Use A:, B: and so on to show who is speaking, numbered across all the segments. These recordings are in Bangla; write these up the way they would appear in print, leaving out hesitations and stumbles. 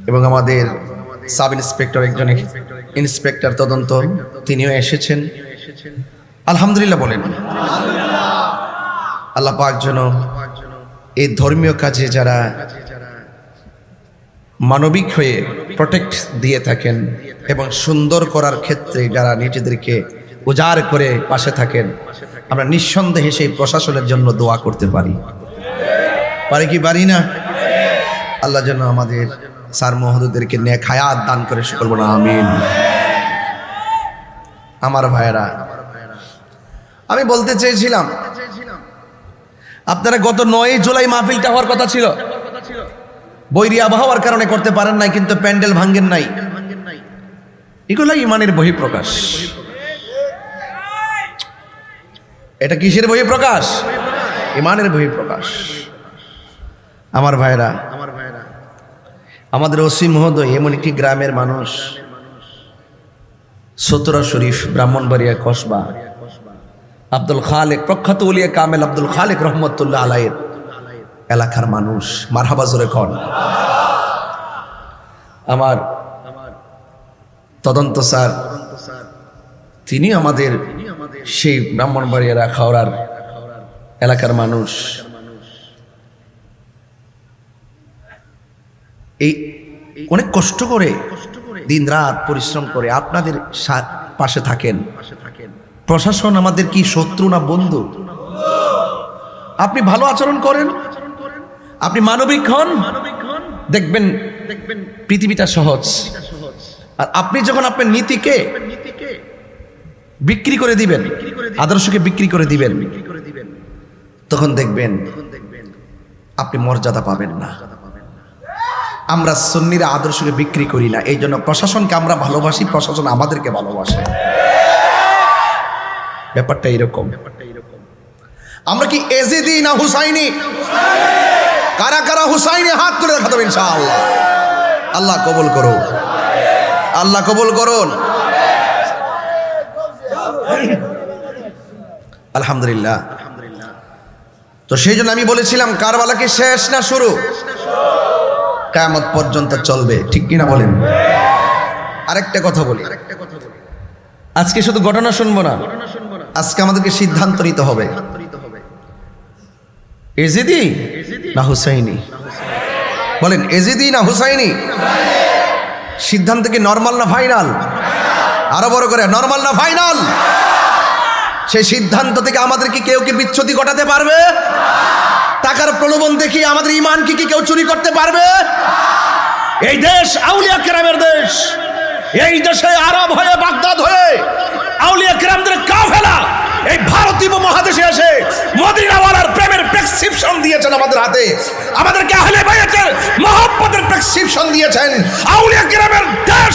A: এবং আমাদের সাব ইন্সপেক্টর, একজন ইন্সপেক্টর তদন্ত, তিনিও এসেছেন। আলহামদুলিল্লাহ বলেন। আল্লাহ পাক যেন এই ধর্মীয় কাজে যারা মানবিক হয়ে প্রোটেক্ট দিয়ে থাকেন এবং সুন্দর করার ক্ষেত্রে যারা নিজেদেরকে উজাড় করে পাশে থাকেন, আমরা নিঃসন্দেহে সেই প্রশাসনের জন্য দোয়া করতে পারি কি পারি না? আল্লাহ যেন আমাদের স্যার মহোদয়দেরকে নেক হায়াত দান করে, সকল বলা আমিন। আমার ভাইয়েরা, আমি বলতে চেয়েছিলাম আপনারা গত 9 জুলাই মাহফিলটা হওয়ার কথা ছিল, বৈরী আবহাওয়ার কারণে করতে পারেন নাই, কিন্তু প্যান্ডেল ভাঙ্গেন নাই। এগুলো ইমানের বহিঃপ্রকাশ। এটা কিসের বহিঃপ্রকাশ? ইমানের বহিঃপ্রকাশ। আমার ভাইরা, আমাদের ওসি মহোদয় এমন একটি গ্রামের মানুষ, সতরা শরীফ, ব্রাহ্মণবাড়িয়া কসবা, আব্দুল খালেক, প্রখ্যাত উলিয়া কামেল আব্দুল খালেক রহমতুল্লাহ আলাইহির এলাকার মানুষ। মারহাবা জোরে কন। আমার তদন্ত স্যার, তিনি আমাদের সেই ব্রাহ্মণবাড়িয়া রাখাওড়ার এলাকার মানুষ। এই অনেক কষ্ট করে দিন রাত পরিশ্রম করে আপনাদের পাশে থাকেন। প্রশাসন আমাদের কি শত্রু না বন্ধু? আপনি ভালো আচরণ করেন, আপনি মানবিক হন, দেখবেন পৃথিবীটা সহজ। আর আপনি যখন আপনার নীতিকে বিক্রি করে দিবেন, আদর্শকে বিক্রি করে দিবেন, তখন দেখবেন আপনি মর্যাদা পাবেন না। আমরা সুন্নিরা আদর্শকে বিক্রি করি না, এই জন্য প্রশাসনকে আমরা ভালোবাসি, প্রশাসন আমাদেরকে ভালোবাসে। ব্যাপারটা এরকম। আমরা কি এজিদি না হুসাইনি? কারা কারা হুসাইনি হাত তুলে দেখাতে হবে ইনশাআল্লাহ। আল্লাহ কবুল করুন, আল্লাহ কবুল করুন। আলহামদুলিল্লাহ। তো সেই জন্য আমি বলেছিলাম কারবালা কি শেষ না শুরু? কিয়ামত পর্যন্ত চলবে, ঠিক কিনা বলেন? আরেকটা কথা বলি, আজকে শুধু ঘটনা শুনবো না, আজকে আমাদেরকে সিদ্ধান্ত নিতে হবে। এজিদি না হুসাইনি? বলেন, এজিদি না হুসাইনি? সিদ্ধান্ত কি নরমাল না ফাইনাল? আরো বড় করে, নরমাল না ফাইনাল? সেই সিদ্ধান্ত থেকে আমাদের কি কেউ কি বিচ্যুতি ঘটাতে পারবে? টাকার প্রলোভন দেখিয়ে আমাদের ইমান কি কেউ চুরি করতে পারবে? এই দেশ আউলিয়া কেরামের দেশ। এই দেশে আরব হয়ে, বাগদাদ হয়ে আউলিয়া কেরামদের কাফেলা এই ভারতীয় মহাদেশে এসে মদিনাওয়ালার প্রেমের প্রেসক্রিপশন দিয়েছেন আমাদের হাতে। আমাদেরকে আহলে বাইতের মহব্বতের প্রেসক্রিপশন দিয়েছেন। আউলিয়া কেরামের দেশ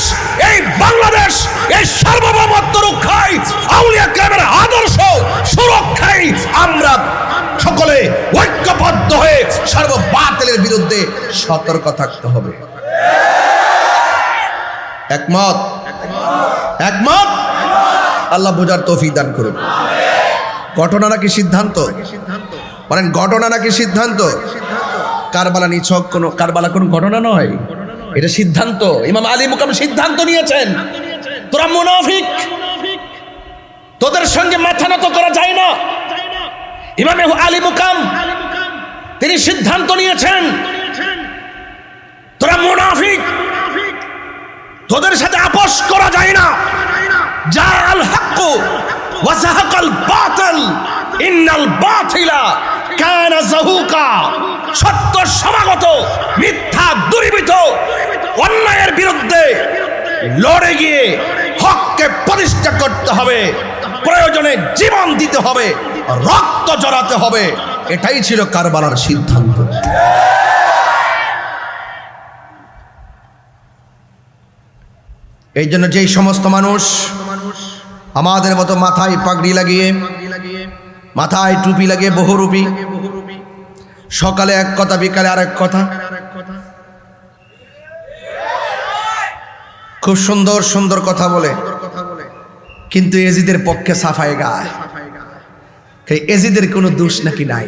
A: এই বাংলাদেশ, এই সার্বভৌমত্ব রক্ষায়, আউলিয়া কেরামের আদর্শ সুরক্ষায় আমরা সকলে ঐক্যবদ্ধ হয়ে সর্ববাতিলের বিরুদ্ধে সতর্ক থাকতে হবে। একমত? একমত? আল্লাহ বোঝার তৌফিক দান করুন। ঘটনা নাকি সিদ্ধান্ত? বলেন, ঘটনা নাকি সিদ্ধান্ত? কারবালা নিছক কোনো, কারবালা কোনো ঘটনা নয়, এটা সিদ্ধান্ত। ইমাম আলী মুকাম সিদ্ধান্ত নিয়েছেন, তোরা মুনাফিক, তোদের সঙ্গে মাথা নত করা যায় না। ইমাম আলী মুকাম তিনি সিদ্ধান্ত নিয়েছেন, তোরা মুনাফিক, তোদের সাথে আপোষ করা যায় না। জাআল হাক্কু ওয়া যাহাকাল বাতিল ইন্নাল বাতিলা কানা যাহুকা। সত্য সমাগত, মিথ্যা দূরীভূত, অন্যায়ের বিরুদ্ধে লড়ে গিয়ে হককে প্রতিষ্ঠা করতে হবে, প্রয়োজনে জীবন দিতে হবে, রক্ত জড়াতে হবে। এটাই ছিল কারবালার সিদ্ধান্ত। এই জন্য যেই সমস্ত মানুষ আমাদের মতো মাথায় পাগড়ি লাগিয়ে, মাথায় টুপি লাগিয়ে, বহুরূপী, সকালে এক কথা, বিকালে আরেক কথা, খুব সুন্দর সুন্দর কথা বলে, কিন্তু এজিদের পক্ষে সাফাই গায়। এজিদের কোনো দোষ নাকি নাই?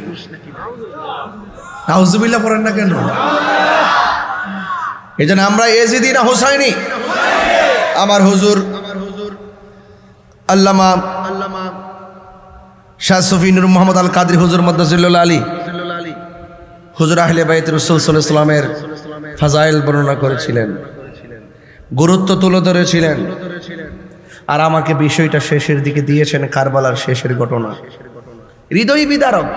A: নাউজুবিল্লাহ পড়েন না কেন? এই জন্য আমরা এজিদি না হুসাইনি? আমার হুজুর আল্লামা শাহ সফি নূর মোহাম্মদ আল কাদরি হুজুর মাদ্দাজিল্লাহ আলী হুজুর আহলে বাইত রাসূল সাল্লাল্লাহু আলাইহি ওয়াসাল্লামের ফাজাইল বর্ণনা করেছিলেন, গুরুত্ব তুলে ধরেছিলেন, আর আমাকে বিষয়টা শেষের দিকে দিয়েছেন কারবালার শেষের ঘটনা। হৃদয় বিদারক,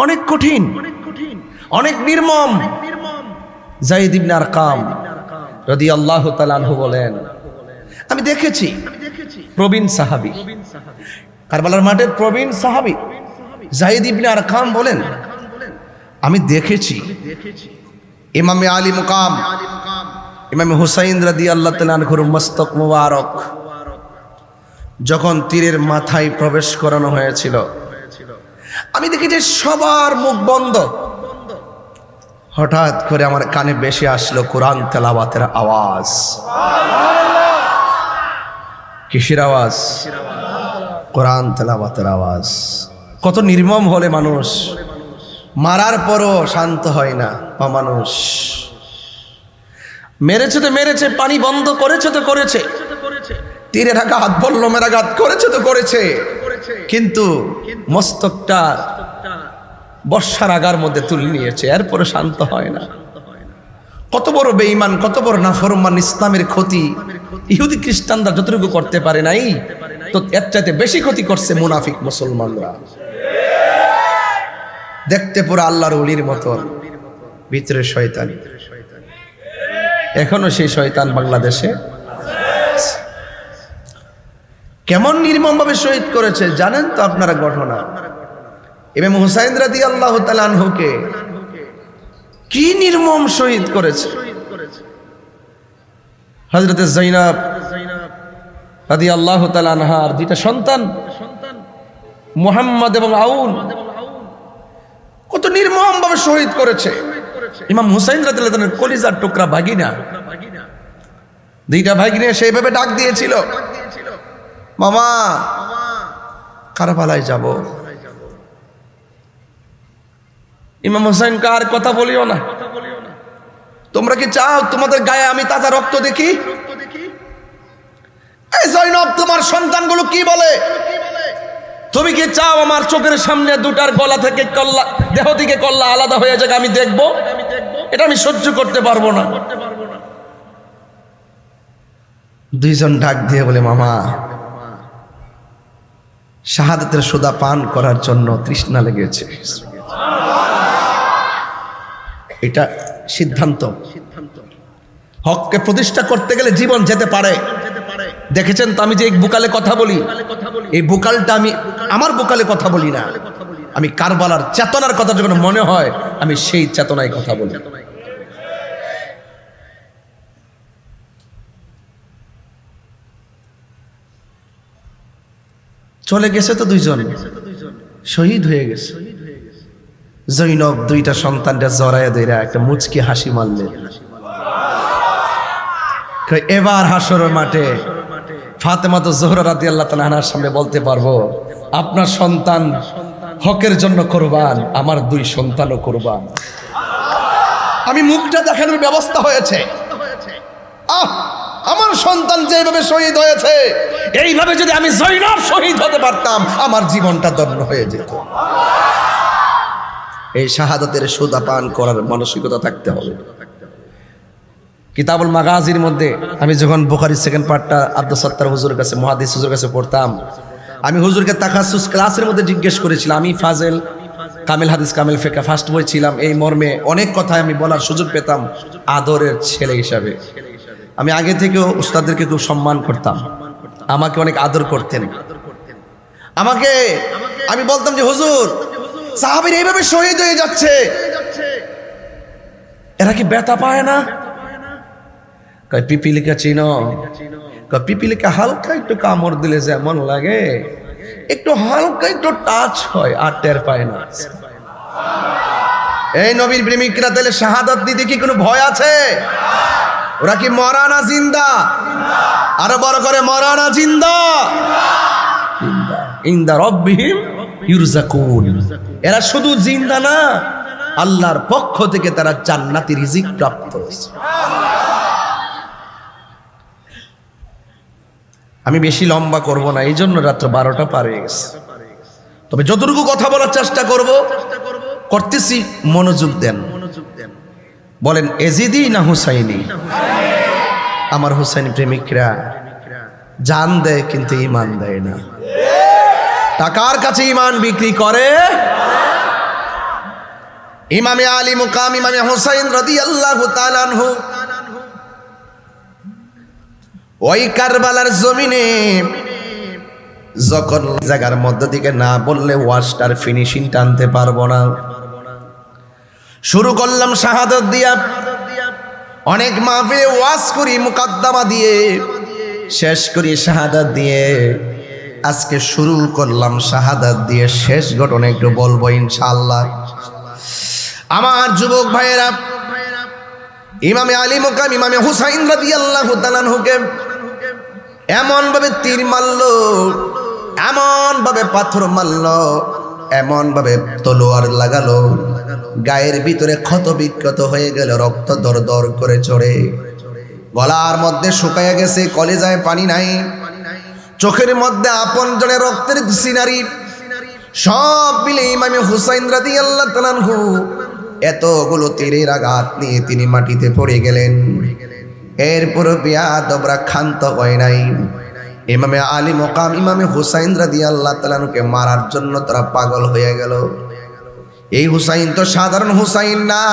A: অনেক কঠিন, অনেক নির্মম। যায়েদ ইবনে আরকাম রাদিয়াল্লাহু তাআলা আনহু বলেন, আমি দেখেছি, প্রবীণ সাহাবী, কারবালার মাঠের প্রবীণ সাহাবী যায়েদ ইবনে আরকাম বলেন, আমি দেখেছি ইমামে আলী মুকাম ইমামে হুসাইন রাদিয়াল্লাহু তাআলা আনহুর মস্তক মুবারক যখন তীরের মাথায় প্রবেশ করানো হয়েছিল, আমি দেখি যে সবার মুখ বন্ধ। হঠাৎ করে আমার কানে বেশি আসলো কোরআন তেলাওয়াতের আওয়াজ। কিসের আওয়াজ? কোরআন তেলাওয়াতের আওয়াজ। কত নির্মম হলে মানুষ মারার পরও শান্ত হয় না। মানুষ মেরেছে তো মেরেছে, পানি বন্ধ করেছে তো করেছে, তীরের আঘাত বল্লমের আঘাত করেছে তো করেছে, কিন্তু মস্তকটা বর্ষার আগার মধ্যে তুলে নিয়েছে, এরপরে শান্ত হয় না। কত বড় বেঈমান, কত বড় নাফরমান, ইসলামের ক্ষতি ইহুদি খ্রিস্টানরা যতটুকু করতে পারে নাই, তো এর চাইতে বেশি ক্ষতি করছে মুনাফিক মুসলমানরা। দেখতে পুরো আল্লাহর ওলির মতন, ভিতরে শয়তান। এখনো সেই শয়তান বাংলাদেশে। কেমন নির্মম ভাবে শহীদ করেছে জানেন তো আপনারা ঘটনা? ইমাম হুসাইন রাদিয়াল্লাহু তাআলা আনহুকে কি নির্মম শহীদ করেছে। হযরত যায়েনব রাদিয়াল্লাহু তাআলা আনহার দুইটা সন্তান মুহাম্মদ এবং আউন কত নির্মম ভাবে শহীদ করেছে। ইমাম হুসাইন রাদিয়াল্লাহু তাআলার কলিজার টুকরা ভাগিনা, দুইটা ভাগিনা সেইভাবে ডাক দিয়েছিল, মামা কারবালায় যাব। ইমাম হুসাইন কার কথা বলিও না, তোমরা কি চাও তোমাদের গায়ে আমি তাজা রক্ত দেখি? এই যায়েনব, তোমার সন্তানগুলো কি বলে? তুমি কি চাও আমার চোখের সামনে দুটার গলা থেকে কল্লা, দেহ থেকে কল্লা আলাদা হয়ে যাক, আমি দেখবো? এটা আমি সহ্য করতে পারবো না। দুইজন ডাক দিয়ে বলে, মামা শাহাদাতের সুদা পান করার জন্য তৃষ্ণা লেগেছে। এটা সিদ্ধান্ত। হককে প্রতিষ্ঠা করতে গেলে জীবন যেতে পারে। দেখেছেন তো আমি যে এই বুকালে কথা বলি, এই বুকালটা আমি আমার বুকালে কথা বলি না, আমি কারবালার চেতনার কথা যখন মনে হয় আমি সেই চেতনায় কথা বলি। চলে গেছে তো দুইজন, শহীদ হয়ে গেছে। যায়েনব দুইটা সন্তানটা জড়ায় ধরে একটা মুচকি হাসি মারলেন। এবার হাসরের মাঠে ফাতেমা জোহরা রাদিয়াল্লাহু তাআলা আনহার সামনে বলতে পারবো, আপনার সন্তান হকের জন্য কুরবান, আমার দুই সন্তানও কুরবান। আমি মুখটা দেখানোর ব্যবস্থা হয়েছে। আমার সন্তান যেভাবে শহীদ হয়েছে, এইভাবে যদি আমি যায়েনব শহীদ হতে পারতাম, আমার জীবনটা ধন্য হয়ে যেত। এই শাহাদাতের সুদা পান করার মানসিকতা থাকতে হবে। কিতাবুল মাগাজির মধ্যে আমি যখন বুখারীর সেকেন্ড পার্টটা আব্দুল সত্তার হুজুর কাছে, মুহাদ্দিস হুজুর কাছে পড়তাম, আমি হুজুরকে তাখাসুস ক্লাসের মধ্যে জিজ্ঞেস করেছিলাম। আমি ফাজেল কামিল হাদিস কামিল ফিকহ ফার্স্ট বই ছিলাম, এই মর্মে অনেক কথা আমি বলার সুযোগ পেতাম আদরের ছেলে হিসাবে। আমি আগে থেকেও উস্তাদদেরকে খুব সম্মান করতাম, আমাকে অনেক আদর করতেন। আমাকে আমি বলতাম যে হুজুর, সাহাবীরা এইভাবে শহীদ হয়ে যাচ্ছে, এরা কি ব্যথা পায় না? কয় পিপিলিকা চিনো? কয় পিপিলিকা হালকা একটু কামড় দিলে যেমন লাগে, একটু হালকা একটু টাচ হয় আর টের পায় না। এই নবীর প্রেমিকরা তাহলে শাহাদাত দিতে কি কোনো ভয় আছে? ওরা কি মরা না জিন্দা? আরো বড় করে, মরা না জিন্দা? ইনদা রাব্বিহিম ইরজাকুন। এরা শুধু জিন্দা না, আল্লাহর পক্ষ থেকে তারা জান্নাতি রিজিক প্রাপ্ত হয়েছে। আমি বেশি লম্বা করব না, এই জন্য রাত্র 12টা পার হয়ে গেছে। তবে যতটুকু কথা বলার চেষ্টা করতেছি, মনোযোগ দেন। বলেন এজিদি না হুসাইনি? আমার হুসাইনি প্রেমিকরা জান দেয় কিন্তু ঈমান দেয় না। টাকার কাছে ঈমান বিক্রি করে। ইমামে আলী মুকাম ইমামে হুসাইন রাদিয়াল্লাহু তাআলা আনহু ওই কারবালার জমিনে যখন জায়গার মধ্য দিকে না বললে ওয়াজটার ফিনিশিং টানতে পারবো না, শুরু করলাম শাহাদাত দিয়া। অনেক মাহফিলে ওয়াজ করি মুকাদ্দামা দিয়ে, শেষ করি শাহাদাত দিয়ে। আজকে শুরু করলাম শাহাদাত দিয়ে, শেষ ঘটনা একটু বলবো ইনশাআল্লাহ। আমার যুবক ভাইয়েরা, ইমামে আলী মুকাম ইমামে হুসাইন রাদিয়াল্লাহু তাআলা আনহুকে এমন ভাবে তীর মারলো, এমন ভাবে পাথর মারলো, এমন ভাবে তলোয়ার লাগালো, গায়ের ভিতরে ক্ষত বিক্ষত হয়ে গেল, রক্ত দর দর করে চড়ে, গলার মধ্যে শুকায় গেছে, কলেজায় পানি নাই, চোখের মধ্যে আপন জনের রক্তের সিনারি, সব মিলে ইমামে হুসাইন রাদিয়াল্লাহু তাআলা আনহু এতগুলো তীরের আঘাত নিয়ে তিনি মাটিতে পড়ে গেলেন। এরপর বেয়াদবরা ক্ষান্ত হয় নাই। ইমামে আলী মুকাম ইমামে হুসাইন রাদিয়াল্লাহু তাআলা আনহুকে মারার জন্য তারা পাগল হয়ে গেল। এই হুসাইন তো সাধারণ হুসাইন না।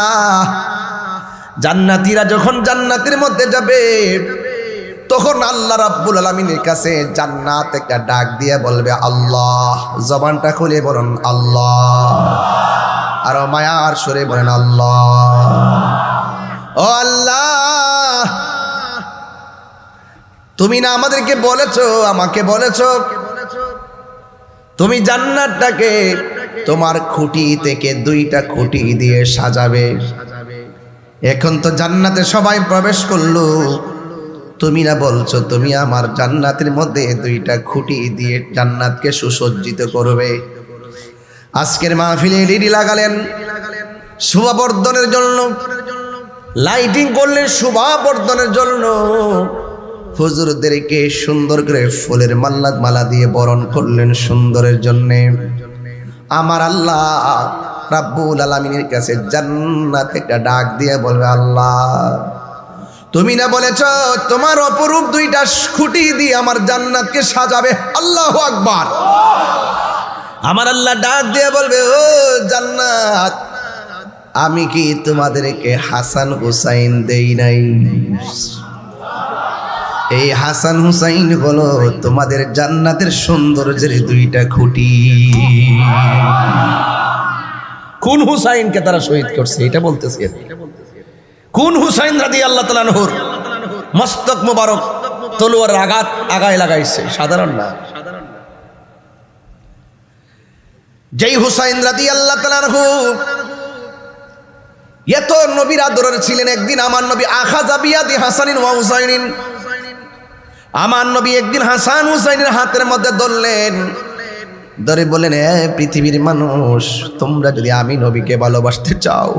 A: জান্নাতীরা যখন জান্নাতের মধ্যে যাবে, তখন আল্লাহ রাব্বুল আলামিনের কাছে জান্নাত একটা ডাক দিয়ে বলবে আল্লাহ। জবানটা খুলে বলেন আল্লাহ, আর মায়ার সুরে বলেন আল্লাহ। ও আল্লাহ, তুমি না আমাদেরকে বলেছো, আমাকে বলেছো তুমি জান্নাতটাকে তোমার খুঁটি থেকে 2টা খুঁটি দিয়ে সাজাবে। এখন তো জান্নাতে সবাই প্রবেশ করলো, তুমি না বলছো তুমি আমার জান্নাতের মধ্যে 2টা খুঁটি দিয়ে জান্নাতকে সুসজ্জিত করবে। আজকের মাহফিলে লিডি লাগালেন শোভাবর্ধনের জন্য, লাইটিং করলেন শোভাবর্ধনের জন্য, হুজুরদেরকে সুন্দর করে ফুলের মালা দিয়ে বরণ করলেন সুন্দরের জন্য। আমার আল্লাহ রাব্বুল আলামিনের কাছে জান্নাত একটা ডাক দিয়ে বলবে আল্লাহ, তুমি না বলেছ তোমার অপরূপ 2টা খুঁটি দিয়ে আমার জান্নাতকে সাজাবে। আল্লাহু আকবার। আমার আল্লাহ ডাক দিয়ে বলবে ও জান্নাত, আমি কি তোমাদেরকে হাসান হুসাইন দেই নাই? এই হাসান হুসাইন হলো তোমাদের জান্নাতের সৌন্দর্যের 2টা খুঁটি। কোন হুসাইনকে তারা শহীদ করছে এটা বলতেছি। কোন হুসাইন রাদিয়াল্লাহু তাআলা আনহুর মস্তক মোবারক তলোয়ার আঘাত আগায় লাগাইছে, সাধারণ না। যেই হুসাইন রাদিয়াল্লাহু তাআলা আনহু এত নবীর আদরের ছিলেন, একদিন আমার নবী আখাযা বিয়াদি হাসানিন ওয়া হুসাইনিন, আমার নবী একদিন হাসান হুসাইনের হাতের মধ্যে ধরলেন, ধরে বলেন এ পৃথিবীর মানুষ, তোমরা যদি আমি নবীকে ভালোবাসতে চাও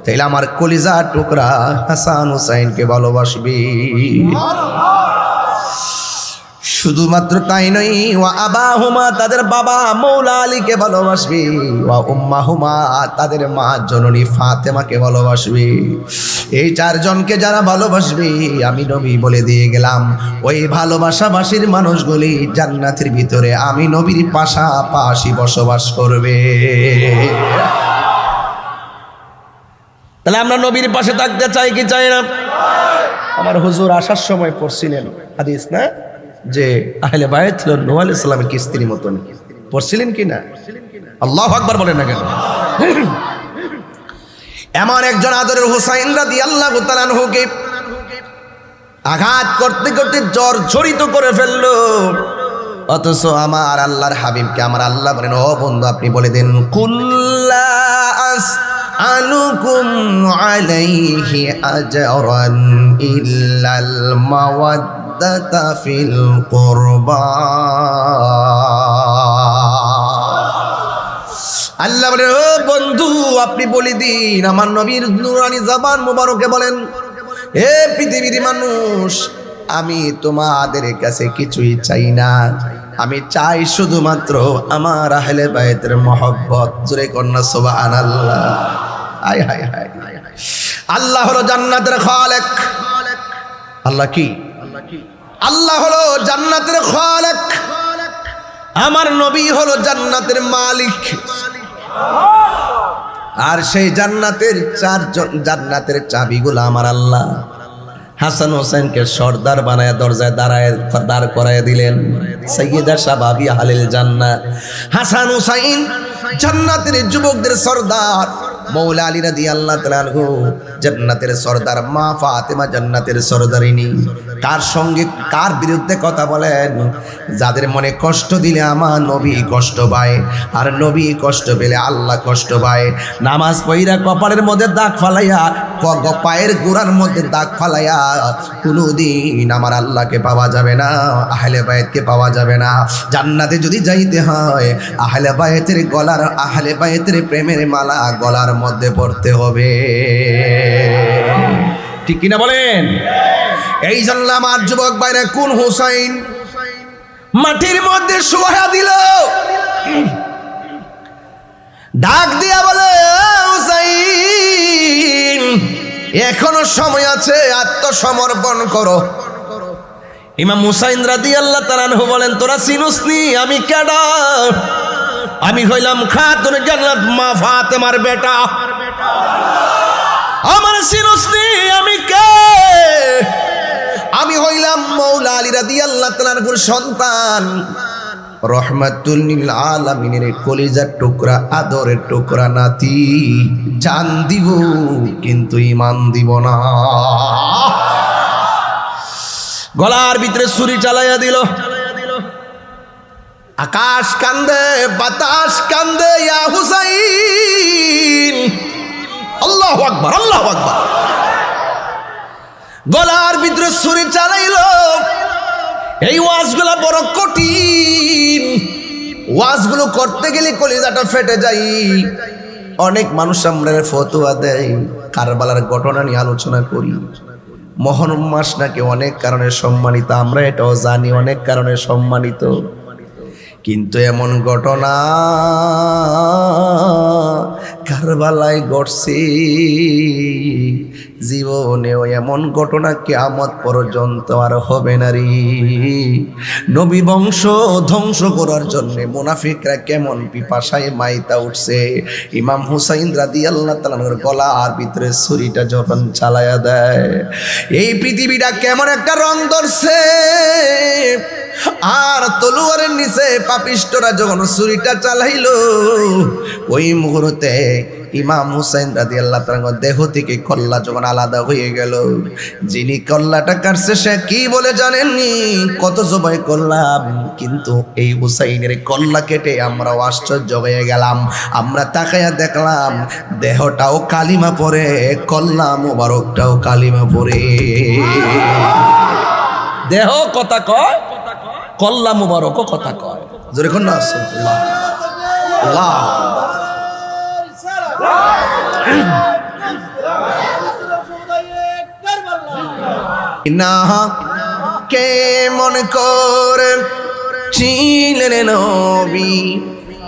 A: তাহলে আমার কলিজা টুকরা হাসান হুসাইনকে ভালোবাসবি। শুধুমাত্র তাই নয়, ওয়া আবাহুমা তাদের বাবা মৌলা আলীকে ভালোবাসবি, ওয়া উম্মাহুমা তাদের মা জননী ফাতেমাকে ভালোবাসবি। এই 4 জনকে যারা ভালোবাসবি, আমি নবী বলে দিয়ে গেলাম, ওই ভালোবাসাবাসীর মানুষগুলি জান্নাতের ভিতরে আমি নবীর পাশাপাশি বসবাস করবে। তাহলে আমরা নবীর পাশে থাকতে চাই কি চাই না? আমার হুজুর আসার সময় পড়ছিলেন হাদিস না, যে আহলে বায়ত ছিল নূহ আলাইহিস সালামের কিস্তির মতন। পড়ছিলেন কি না? আল্লাহু আকবার বলেন না কেন? এমন একজন আদরের হুসাইন রাদিয়াল্লাহু তাআলা আনহুকে আঘাত করতে করতে জর্জরিত করে ফেললো, অথচ আমার আল্লাহর হাবিবকে আমার আল্লাহ বলেন ও বন্ধু আপনি বলে দেন কুল্লা আসআলুকুম আলাইহি আজরান ইল্লাল মাওয়াদ্দাতা ফিল কুরবা। আল্লাহ বলেন, ও বন্ধু আপনি বলে দিন আমার নবীর নূরানি জবান মোবারকে বলেন, হে পৃথিবীর মানুষ, আমি তোমাদের কাছে কিছুই চাই না, আমি চাই শুধুমাত্র আমার আহলে বাইতের মহব্বত। জোরে কন্যা সুবহানাল্লাহ। হায় হায় হায়। আল্লাহ হলো জান্নাতের খালেক। আল্লাহ কি? আল্লাহ হলো জান্নাতের খালেক। আমার নবী হলো জান্নাতের মালিক। আর সেই জান্নাতের জান্নাতের চাবিগুলো আমার আল্লাহ হাসান হোসেনকে সর্দার বানায় দরজায় দাঁড় করায় দিলেন। সাইয়্যিদা শাবাবি আহলিল জান্নাহ হাসান হুসাইন জান্নাতের যুবকদের সর্দার। মৌলা আলী রাদিয়াল্লাহু তাআলা আনহু জান্নাতের সর্দার, মা ফাতেমা জান্নাতের সর্দারিনী। কার সঙ্গে কার বিরুদ্ধে কথা বলেন? যাদের মনে কষ্ট দিলে আমার নবী কষ্ট পায়, আর নবী কষ্ট পেলে আল্লাহ কষ্ট পায়। নামাজ পড়িরা কপালের মধ্যে দাগ ফালাইয়া, পায়ের গোড়ার মধ্যে দাগ ফালাইয়া কোনোদিন আমার আল্লাহকে পাওয়া যাবে না, আহলে বাইতকে পাওয়া যাবে না। জান্নাতে যদি যাইতে হয় আহলে বাইতের গলার, আহলে বাইতের প্রেমের মালা গলার মধ্যে পড়তে হবে। ঠিক কিনা বলেন? এই জন্য আমার যুবক ভাইরা, কোন হুসাইন মাটির মধ্যে শোয়া দিল, ডাক দিয়া বলে, হুসাইন এখনো সময় আছে, আত্মসমর্পণ করো। ইমাম হুসাইন রাদিয়াল্লাহু তাআলা আনহু বলেন, তোরা চিনুসনি আমি কেডা? আমি হইলাম খাতুনে জান্নাত মা ফাতেমার বেটা। আমার চিনুসনি আমি কে? আমি হইলাম মৌলা আলী রাদিয়াল্লাহু তাআলা আনহুর সন্তান, রহমাতুল লিল আলামিনের কলিজার টুকরা, আদরের টুকরা নাতি। জান দিব কিন্তু ঈমান দিব না। গলার ভিতরে ছুরি চালাইয়া দিল। আকাশ কান্দে, বাতাস কান্দে, ইয়া হুসাইন। আল্লাহু আকবার, আল্লাহু আকবার। গলার ভিতরে ছুরি চালাইল। এই ওয়াজগুলো বড় কঠিন, ওয়াজগুলো করতে গেলে কলিজাটা ফেটে যায়। অনেক মানুষ আমরা ফতোয়া দেয়, কারবালার ঘটনা নিয়ে আলোচনা করি। মহরম মাস নাকি অনেক কারণে সম্মানিত, আমরা এটাও জানি অনেক কারণে সম্মানিত, কিন্তু এমন ঘটনা কারবালায় ঘটছে, জীবনেও এমন ঘটনা কিয়ামত পর্যন্ত আর হবে না রে। নবী বংশ ধ্বংস করার জন্য মুনাফিকরা কেমন পিপাসায় মাইতা উঠছে। ইমাম হুসাইন রাদিয়াল্লাহু তাআলা এর গলার ভিতরে ছুরিটা যখন চালায়া দেয়, এই পৃথিবীটা কেমন একটা রং ধরছে। আর তলোয়ারের নিচে পাপিষ্টরা যখন ছুরিটা চালাইলো, ওই মুহূর্তে ইমাম হুসাইন রাদিয়াল্লাহু তাআলা দেহ থেকে কল্লা যখন আলাদা হয়ে গেল, যিনি কল্লাটা কাটছে সে কি বলে জানেননি? কত জবাই করলাম, কিন্তু এই হুসাইনের কল্লা কেটে আমরা আশ্চর্য হয়ে গেলাম। আমরা তাকায়া দেখলাম দেহটাও কালিমা পড়ে, কল্লা মোবারকটাও কালিমা পড়ে। দেহ কথা কয়, কল্লা মুবারকও কথা কয়। জোরে কোন না আল্লাহ আল্লাহ। না কে মন করে ছিলেন নবী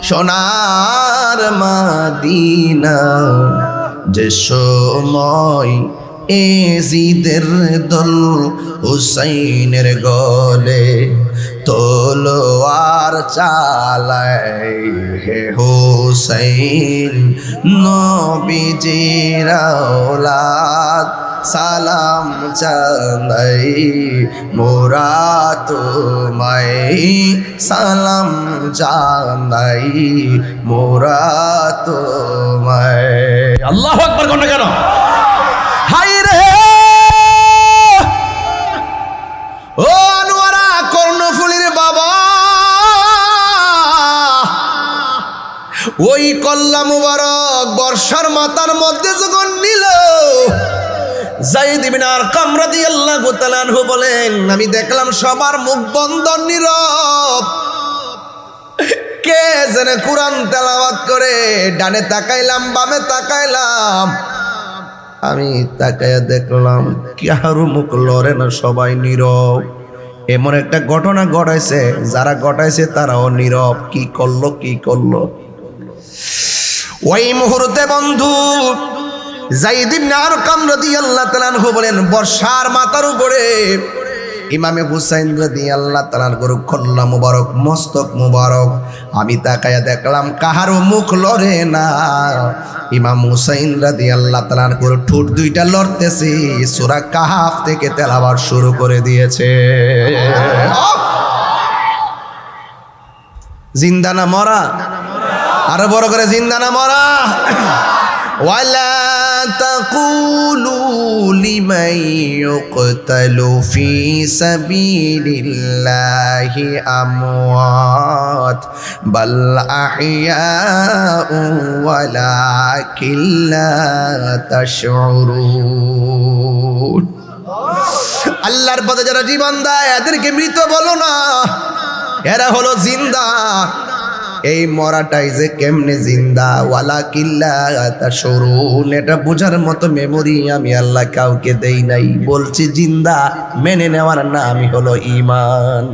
A: সোনার মাদিনা, যে সময় এজিদের দল হুসাইনের গলে তলোয়ার চালায়, হে হুসাইন নবীজির আওলাদ সালাম জানাই, মোরা তোমায় সালাম জানাই, মোরা তোমায়। আল্লাহু আকবার কোন কেন? হাই রে ও আনোয়ারা কর্ণফুলীর বাবা, ওই কল্লা মুবারক বর্ষার মাথার মধ্যে যখন নিল, যায়েদ ইবনে আরকাম রাদিয়াল্লাহু তাআলা আনহু বলেন, আমি দেখলাম সবার মুখ বন্ধ, নীরব, কে যেন কুরআন তেলাওয়াত করে, ডানে তাকাইলাম বামে তাকাইলাম, আমি তাকাইয়া দেখলাম কারো মুখ লড়ে না, সবাই নীরব। এমন একটা ঘটনা ঘটাইছে, যারা ঘটাইছে তারাও নীরব। কি করলো ওই মুহূর্তে বন্ধু যায়েদ ইবনে আরকাম রাদিয়াল্লাহু তাআলা আনহু বলেন, বর্ষার মাথার উপরে ইমামে হুসাইন রাদিয়াল্লাহু তাআলা আনহুর খল্লা মুবারক, মস্তক মুবারক, আমি তাকায়া দেখলাম কাহারও মুখ লড়ে না। ইমাম হুসাইন রাদিয়াল্লাহু তাআলা আনহুর ঠোঁট দুইটা লড়তেছে, সূরা কাহাফ থেকে তেলাওয়াত শুরু করে দিয়েছে। জিন্দা না মরা? আরো বড় করে, জিন্দা না মরা? ওয়ালা তাকুলু লিমান ইউকতালু ফি সাবিলিল্লাহি আমওয়াত বাল আহইয়াউ ওয়ালাকিন লা তাশউরুন। আল্লাহর পথে যারা জীবন দেয় এদেরকে মৃত বলো না, এরা হলো জিন্দা। এই মরাটাই যে কেমনে জিন্দা, ওয়ালাকিন লা তাশউরুন, এটা বোঝার মতো মেমোরি আমি আল্লাহ কাউকে দেই নাই। বলছি জিন্দা, মেনে নেওয়ার নামই হলো ঈমান।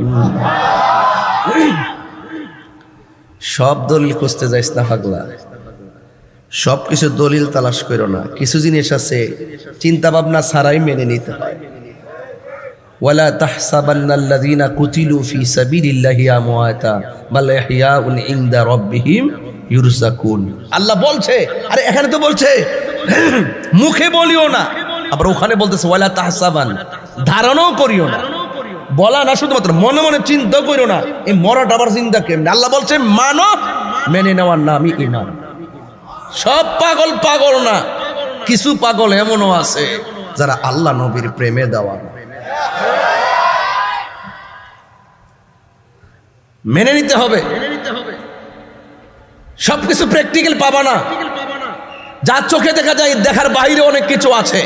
A: সব দলিল খুঁজতে যাইস না পাগলা, সব কিছু দলিল তালাশ করো না। কিছু জিনিস আছে চিন্তা ভাবনা ছাড়াই মেনে নিতে হয়। ওয়ালা তাহসাবান্নাল্লাযীনা কুতিলু ফি সাবিলিল্লাহি আমওয়াতা বাল ইহইয়াউন ইনদা রাব্বিহিম ইউরযাকুন। আল্লাহ বলছে, আরে এখানে তো বলছে মুখে বলিও না, আবার ওখানে বলতেছে ওয়ালা তাহসাবান, ধারণাও করিও না। বলা না, শুধুমাত্র মনে মনে চিন্তা করিও না। এই মরাটা আবার চিন্তা কেমনে? আল্লাহ বলছে মানো, মেনে নেওয়ার নামই ঈমান। সব পাগল পাগল না, কিছু পাগল এমনও আছে যারা আল্লাহ নবীর প্রেমে দেওয়া, মেনে নিতে হবে। সবকিছু প্র্যাকটিক্যাল পাবা না। যা চোখে দেখা যায়, দেখার বাইরে অনেক কিছু আছে।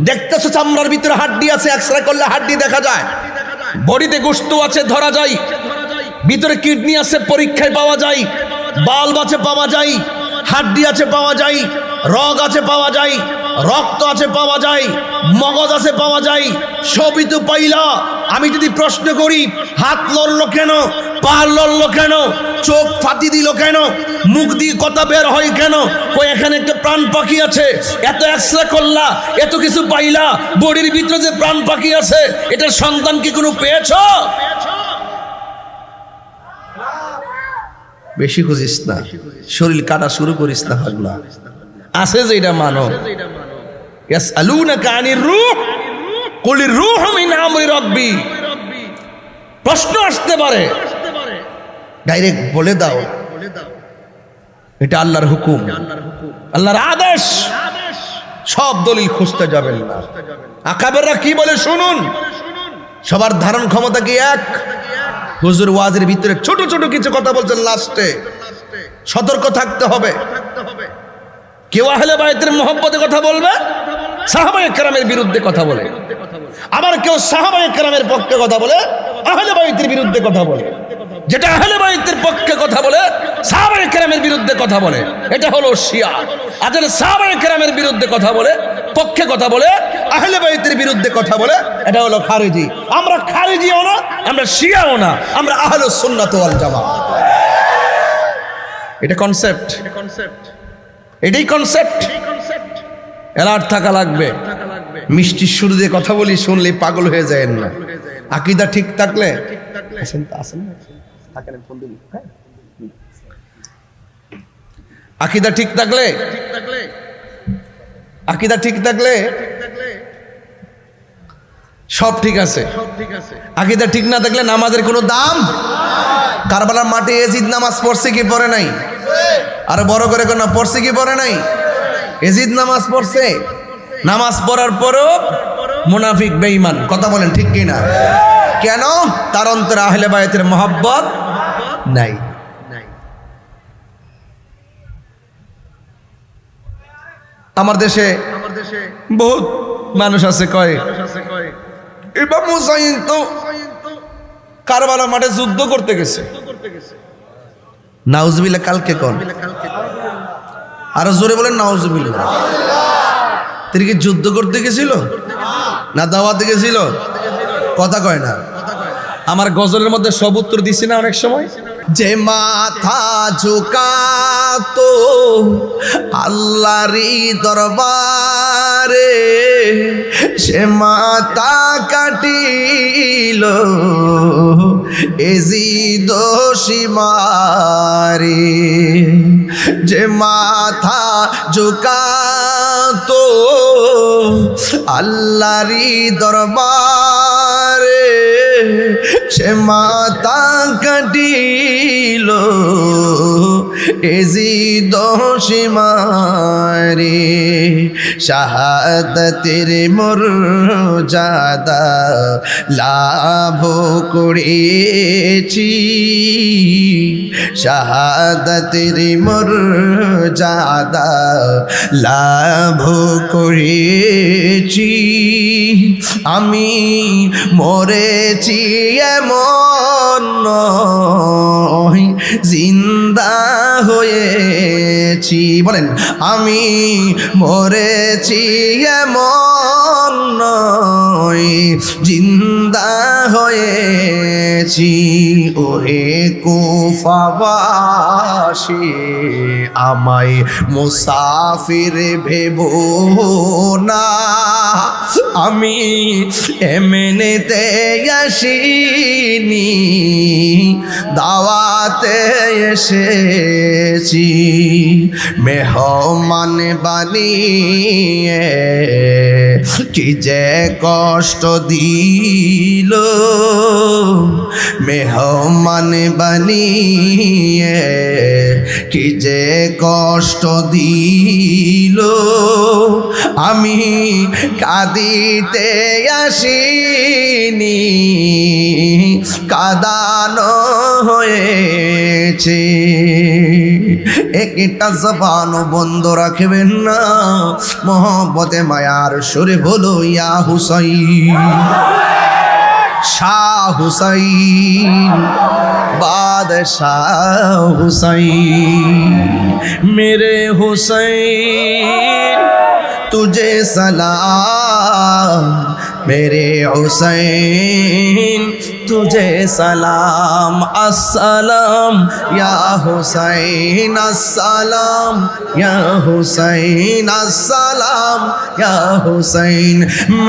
A: দেখতেছো চামড়ার ভিতরে হাড্ডি আছে, এক্সরে করলে হাড্ডি দেখা যায়। বডিতে গোশত আছে, ধরা যায়। ভিতরে কিডনি আছে, পরীক্ষায় পাওয়া যায়। বাল্ব আছে, পাওয়া যায়। হাড্ডি আছে, পাওয়া যায়। রগ আছে, পাওয়া যায়। রক্ত আছে, পাওয়া যায়। মগজ আছে, পাওয়া যায়। সবই তো পাইলা। আমি যদি প্রশ্ন করি, হাত লড়লো কেন, পা লড়লো কেন, চোখ ফাটি দিল কেন, মুখ দিয়ে কথা বের হয় কেন, কই এখানে একটা প্রাণ পাখি আছে। এত এক্সরে করলা, এত কিছু পাইলা, বডির ভিতরে যে প্রাণ পাখি আছে, এটার সন্তান কি কোনো পেয়েছ? বেশি খুঁজিস না, শরীর কাটা শুরু করিস না পাগলা। আছে যে এটা মানো। ইয়াসআলুনাকা আনির রূহ কুলির রূহু মিন আমরি রাব্বি। প্রশ্ন আসতে পারে, ডাইরেক্ট বলে দাও এটা আল্লাহর হুকুম, আল্লাহর আদেশ। সব দলিল খুঁজতে যাবেন না। আকাবেররা কি বলে শুনুন। সবার ধারণ ক্ষমতা কি এক? হুজুর ওয়াজের ভিতরে ছোট ছোট কিছু কথা বলছেন, লাস্টে সতর্ক থাকতে হবে। কেউ আহলে বাইতের মহব্বতে কথা বলবে, সাহাবায়ে কেরামের বিরুদ্ধে কথা বলে। আবার কেউ সাহাবায়ে কেরামের পক্ষে কথা বলে, আহলে বাইতের বিরুদ্ধে কথা বলে। যেটা আহলে বাইতের পক্ষে কথা বলে, সাহাবায়ে কেরামের বিরুদ্ধে কথা বলে, এটা হলো শিয়া। আর যারা সাহাবায়ে কেরামের বিরুদ্ধে কথা বলে, পক্ষে কথা বলে, আহলে বাইতের বিরুদ্ধে কথা বলে, এটা হলো খারিজি। আমরা খারিজিও না, আমরা শিয়াও না, আমরা আহলুস সুন্নাত ওয়াল জামাত। এটা কনসেপ্ট, এটাই কনসেপ্ট। এলার্ট থাকা লাগবে। মিষ্টির শুরু দিয়ে কথা বলি, শুনলে পাগল হয়ে যায় না। আকীদা ঠিক থাকলে, আকীদা ঠিক থাকলে, আকীদা ঠিক থাকলে সব ঠিক আছে। আকীদা ঠিক না থাকলে নামাজের কোনো দাম। কারবালার মাঠে এজিদ নামাজ পড়ছে কি পড়ে নাই? আর বড় করে কোন পড়ছে কি পড়ে নাই? এজিদ নামাজ পড়ছে। নামাজ পড়ার পরও মুনাফিক বেঈমান। কথা বলেন ঠিক কি না? কেন? তার অন্তরে আহলে বায়তের মহব্বত নাই। আমার দেশে বহুত মানুষ আছে কয় ইমাম হুসাইন তো কারবালার মাঠে যুদ্ধ করতে গেছে। নাউজুবিল্লাহ কালকে কোন আরো জোরে বলেন নাউজুবিল্লাহ। তিনি কি যুদ্ধ করতে গেছিল না দাওয়াতে গেছিল? কথা কয় না। আমার গজলের মধ্যে সব উত্তর দিছি না অনেক সময়। যে মাথা ঝুকাতো আল্লাহরই দরবারে, সে মাথা কাটিল এজিদ সীমারে। যে মাথা ঝুকাতো আল্লাহরই দরবারে, সে মাথা কাটিল এজিদ সীমারে। শাহাদাতের মর্যাদা লাভ করেছি, শাহাদাতের মর্যাদা লাভ করেছি। আমি মরেছি এমন নয়, জিন্দা হয়েছি। বলেন আমি মরেছি এমন নয়, জিন্দা হয়েছি। ওহে কুফাবাসী আমায় মুসাফির ভেবো না, আমি এমনিতে আসিনি, দাওয়াতে এসেছি। মেহমান বানিয়ে কি যে কষ্ট দিল, মেহমান বানিয়ে কি যে কষ্ট দিল। আমি কাঁদিতে আসিনি, কাঁদানো হয়েছে। একটা জবান বন্ধ রাখবেন না, মোহব্বতে মায়ার সুরে বলো ইয়া হুসাইন। শাহ হুসাইন বাদশাহ হুসাইন, মেরে হুসাইন तुझे सलाम, मेरे हुसैन तुझे सलाम। अस्सलाम या हुसैन, अस्सलाम या हुसैन, अस्सलाम या हुसैन,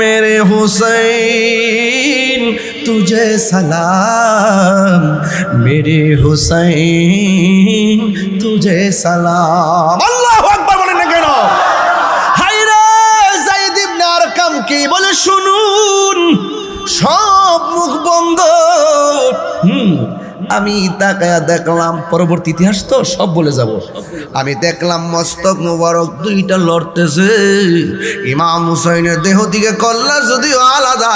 A: मेरे हुसैन तुझे सलाम, मेरे हुसैन तुझे सलाम। अल्लाहु আকবার বলেন না কেন? কি বলে শুনুন, সব মুখ বন্ধ। আমি তাকায়া দেখলাম, পরবর্তী ইতিহাস তো সব বলে যাব। আমি দেখলাম মস্তক মুবারক দুইটা লড়তেছে। ইমাম হুসাইনের দেহ থেকে কল্লা যদিও আলাদা,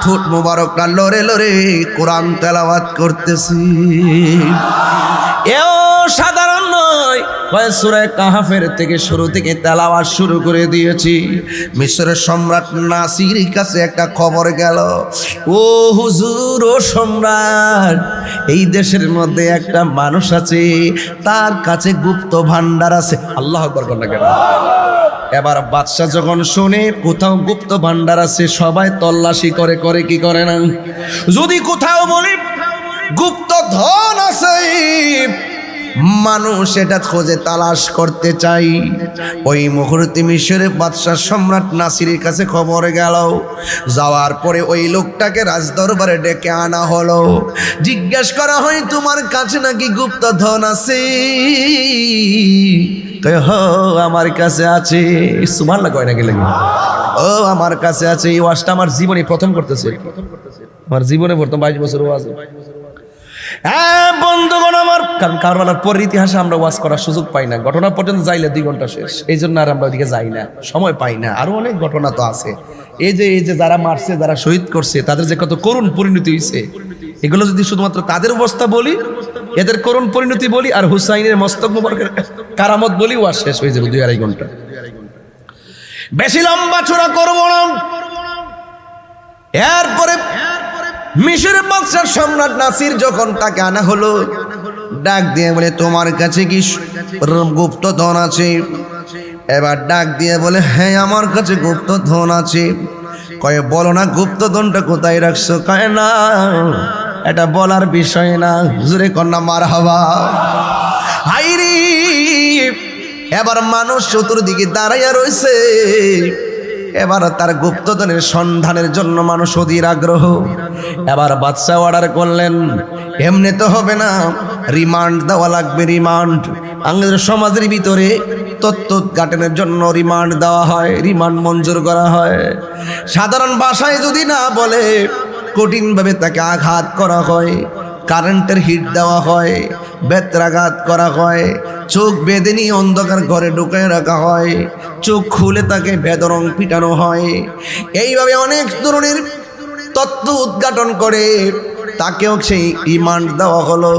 A: ঠোঁট মুবারকটা লড়ে লড়ে কোরআন তেলাওয়াত করতেছে। এও সাধারণ নয়, সূরা কাহফের থেকে শুরু থেকে তেলাওয়াত শুরু করে দিয়েছি। মিশরের সম্রাট নাসির কাছে একটা খবর গেল, ও হুজুর, ও সম্রাট, এই দেশের মধ্যে একটা মানুষ আছে, তার কাছে গুপ্ত ভান্ডার আছে। আল্লাহু আকবার বলেন না কেন? এবার বাদশা যখন শুনে কোথাও গুপ্ত ভান্ডার আছে, সবাই তল্লাশি করে, করে কি করে না? যদি কোথাও বলি গুপ্ত ধন আছে, মানুষ এটা খোঁজে তালাশ করতে চাই। ওই মুহূর্তে মিশরের বাদশাহ সম্রাট নাসিরের কাছে খবর গেল। যাওয়ার পরে ওই লোকটাকে রাজদরবারে ডেকে আনা হলো। জিজ্ঞেস করা হয়, তোমার কাছে নাকি গুপ্ত ধন আছে? আমার কাছে আছে। সুবহানাল্লাহ কয় না গেলে, ও আমার কাছে আছে। এই ওয়াজটা আমার জীবনে প্রথম করতেছে, আমার জীবনে প্রথম 22 বছর ওয়াজ। হ্যাঁ বন্ধুগণ আমার, কারণ কারবালার পরের ইতিহাসে আমরা ওয়াজ করার সুযোগ পাই না। ঘটনা পর্যন্ত যাইলে 2 ঘন্টা শেষ, এই জন্য আর আমরা ওইদিকে যাই না, সময় পাই না। আরো অনেক ঘটনা তো আছে। এই যে যারা মারছে, যারা শহীদ করছে, তাদের যে কত করুণ পরিণতি হয়েছে, এগুলো যদি শুধুমাত্র তাদের অবস্থা বলি, এদের করুণ পরিণতি বলি, আর হুসাইনের মস্তক মুবারকের কারামত বলি, ওয়াজ শেষ হয়ে যাবে 2-2.5 ঘন্টা। বেশি লম্বা চূড়া করবো না। এরপরে মিশরের বাদশাহ সম্রাট নাসির যখন তাকে আনা হলো, ডাক দিয়ে বলে তোমার কাছে কি গুপ্তধন আছে? এবার ডাক দিয়ে বলে হ্যাঁ আমার কাছে গুপ্তধন আছে। কয়ে বলো না গুপ্তধনটা কোথায় রাখছো? কয়ে না এটা বলার বিষয় না। জোরে কন্যা মারহাবা। হাইরে এবার মানুষ চতুর্দিকে দাঁড়াইয়া রয়েছে। এবার তার গুপ্তধনের সন্ধানের জন্য মানুষ অধীর আগ্রহ। এবার বাদশা অর্ডার করলেন এমনি তো হবে না, রিমান্ড দেওয়া লাগবে। রিমান্ড আমাদের সমাজের ভিতরে তথ্য উদ্ঘাটনের জন্য রিমান্ড দেওয়া হয়, রিমান্ড মঞ্জুর করা হয়। সাধারণ ভাষায় যদি না বলে কঠিনভাবে তাকে আঘাত করা হয়, কারেন্টের হিট দেওয়া হয়, বেত্রাঘাত করা হয়, চোখ বেঁধে নিয়ে অন্ধকার ঘরে ঢুকিয়ে রাখা হয়, চোখ খুলে তাকে বেদরং পিটানো হয়। এইভাবে অনেক ধরনের তথ্য উদ্ঘাটন করে তাকেও সেই রিমান্ড দেওয়া হলো।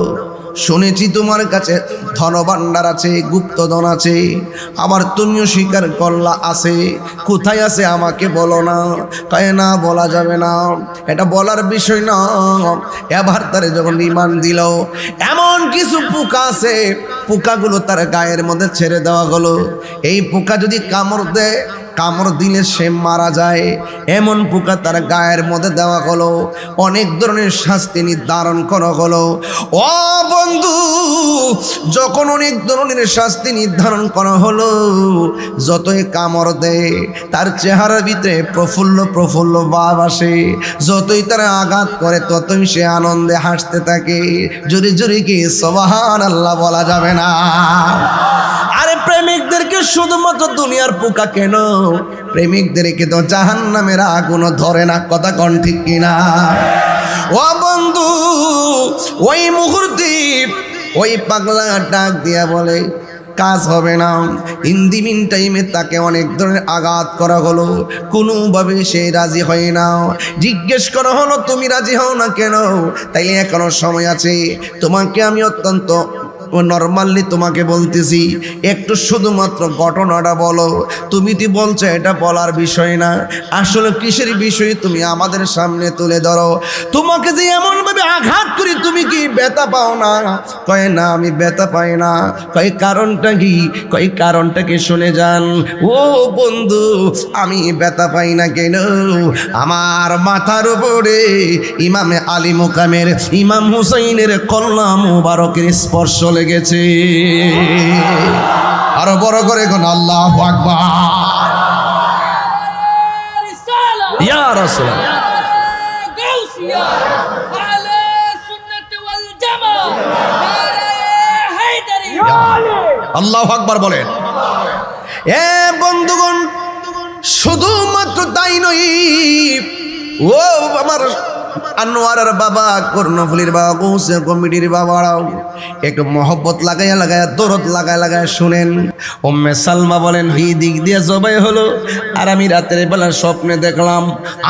A: শুনেছি তোমার কাছে ধনভাণ্ডার আছে, গুপ্তধন আছে, আবার তুমিও স্বীকার করলা আছে। কোথায় আছে আমাকে বলো না। কয় না বলা যাবে না, এটা বলার বিষয় না। এবার তারে যখন রিমান্ড দিল, এমন কিছু পোকা আছে, পোকাগুলো তার গায়ের মধ্যে ছেড়ে দেওয়া হলো। এই পোকা যদি কামড় দেয়, কামড় দিলে সে মারা যায়, এমন পোকা তার গায়ের মধ্যে দেওয়া হলো। অনেক ধরনের শাস্তি নির্ধারণ করা হলো। ও বন্ধু, যখন অনেক ধরনের শাস্তি নির্ধারণ করা হলো, যতই কামড় দেয় তার চেহারার ভিতরে প্রফুল্ল প্রফুল্ল ভাব আসে। যতই তারা আঘাত করে ততই সে আনন্দে হাসতে থাকে। জোরে জোরে কি সুবহানাল্লাহ বলা যাবে না? আরে প্রেমিকদেরকে শুধুমাত্র দুনিয়ার পোকা কেন, প্রেমিকদেরকে তো জাহান্নামের আগুনও ধরে না। কথা কোন ঠিক কিনা? ও বন্ধু, ওই মুহূর্তে ওই পাগলা ডাক দিয়া বলে কাজ হবে না। ইন দি মিন টাইমে তাকে অনেক ধরনের আঘাত করা হলো, কোনোভাবে সে রাজি হয় না। জিজ্ঞেস করা হলো তুমি রাজি হও না কেন? তাইলে এখনো সময় আছে, তোমাকে আমি অত্যন্ত নর্মালি তোমাকে বলতেছি, একটু শুধুমাত্র ঘটনাটা বলো। তুমি কি বলছো এটা বলার বিষয় না, আসলে কিসের বিষয় তুমি আমাদের সামনে তুলে ধরো। তোমাকে যে এমনভাবে আঘাত করি তুমি কি ব্যথা পাও না? কয় না আমি ব্যথা পাই না। কয় কারণটা কি? কয় কারণটা কি শুনে যান। ও বন্ধু, আমি ব্যথা পাই না কেন? আমার মাথার উপরে ইমামে আলী মুকামের ইমাম হুসাইনের কল্লা মুবারকের স্পর্শ লেগেছে। আরো বড় করে কোন আল্লাহু আকবার। ইয়া রাসূলুল্লাহ, আল্লাহু আকবার বলেন। এ বন্ধুগণ, শুধুমাত্র তাই নয়, ও আমার আনোয়ারের বাবা, কর্ণফুলির বাবা, গৌসে কমিটির বাবারাও একটু মহব্বত লাগাইয়া লাগাইয়া দরদ লাগায় লাগায় শুনেন। উম্মে সালমা বলেন এই দিক দিয়ে জবাই হলো, আর আমি রাতের বেলা স্বপ্নে দেখলাম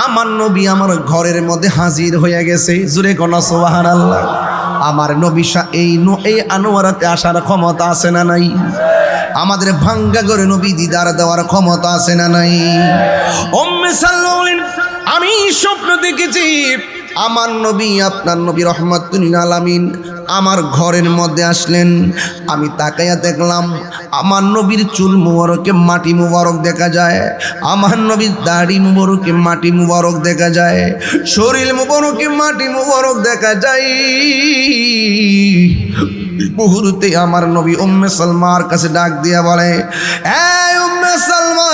A: আমার নবী আমার ঘরের মধ্যে হাজির হয়ে গেছে। জুরে কোন সুবহানাল্লাহ। আমার নবী এই আনোয়ারাতে আসার ক্ষমতা আছে না নাই? আমাদের ভাঙ্গা করে নবী দিদার দেওয়ার ক্ষমতা আছে না নাই? উম্মে সালমা বলেন আমি স্বপ্ন দেখেছি আমার নবী, আপনার নবী রহমাতুল আলামিন আমার ঘরের মধ্যে আসলেন। আমি তাকাইয়া দেখলাম আমার নবীর চুল মুবারকে মাটি মুবারক দেখা যায়, আমার নবীর দাড়ি মুবারকে মাটি মুবারক দেখা যায়, শরীর মুবারকে মাটি মুবারক দেখা যায়। মুহূর্তে আমার নবী উম্মে সালমার কাছে ডাক দিয়া বলে, এই উম্মে সালমা,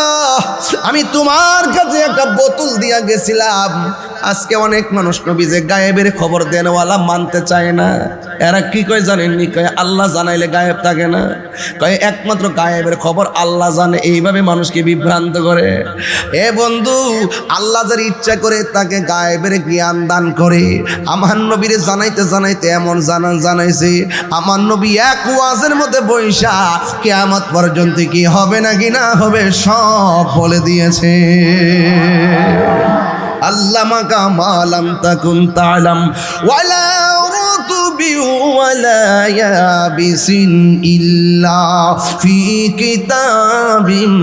A: আমি তোমার কাছে একটা বোতল দিয়া গেছিলাম। আজকে অনেক মানুষ নবী যে গায়েবের খবর দেনওয়ালা মানতে চায় না। এরা কি কয় জানেননি? কয় আল্লাহ জানাইলে গায়েব থাকে না। কয় একমাত্র গায়েবের খবর আল্লাহ জানে। এইভাবে মানুষকে বিভ্রান্ত করে। এ বন্ধু, আল্লাহ যার ইচ্ছা করে তাকে গায়েবের জ্ঞান দান করে। আমার নবীর জানাইতে জানাইতে এমন জানাইছে, আমার নবী এক ওয়াজের মধ্যে বৈশা কিয়ামত পর্যন্ত কি হবে নাকি না হবে সব বলে দিয়েছে। আল্লামাকা মা লাম তাকুন তা'লাম ওয়ালা রুতুবি ওয়ালা ইয়াবিসিন ইল্লা ফি কিতাবিম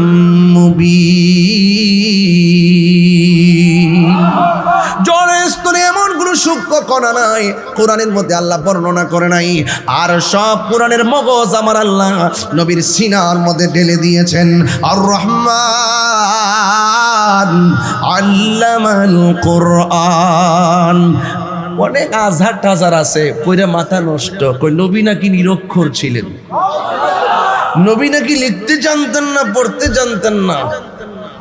A: মুবিন। জলের স্তরে এমন কোনো সূক্ষ্ম কণা নাই কোরআনের মধ্যে আল্লাহ বর্ণনা করে নাই। আর সব কোরআনের মগজ আমার আল্লাহ নবীর সিনার মধ্যে ঢেলে দিয়েছেন। আর রহমান আল্লামাল কোরআন। অনেক আজহার টাজার আছে পয়রা মাথা নষ্ট, কই নবী নাকি নিরক্ষর ছিলেন, নবী নাকি লিখতে জানতেন না, পড়তে জানতেন না,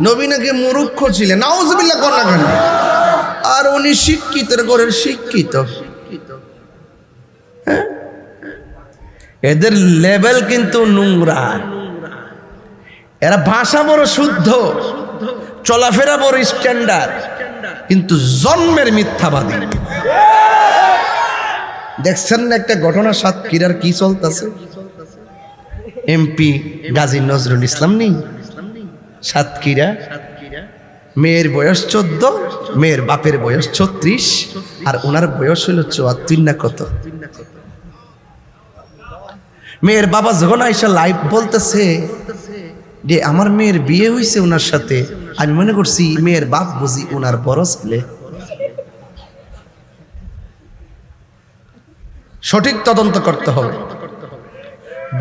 A: নবী নাকি মূর্খ ছিলেন। নাউজুবিল্লাহ কোন না কেন? আর উনি শিক্ষিতের ঘরের শিক্ষিত। হ্যাঁ, এদের লেভেল কিন্তু নোংরা। এরা ভাষা বড় শুদ্ধ, চলাফেরা বড় স্ট্যান্ডার্ড, কিন্তু জন্মের মিথ্যাবাদী। দেখছেন না একটা ঘটনা সাতক্ষীরার কি চলতেছে? এমপি গাজী নজরুল ইসলাম নেই সাতক্ষীরা, মেয়ের বয়স 14, মেয়ের বাপের বয়স 36, আর ওনার বয়স হলো 74 না কত। মেয়ের বাবা যখন আইসা লাইভ বলতেছে যে আমার মেয়ের বিয়ে হয়েছে ওনার সাথে, আমি মনে করছি মেয়ের বাপ বুঝি ওনার বড় ছেলে। সঠিক তদন্ত করতে হবে।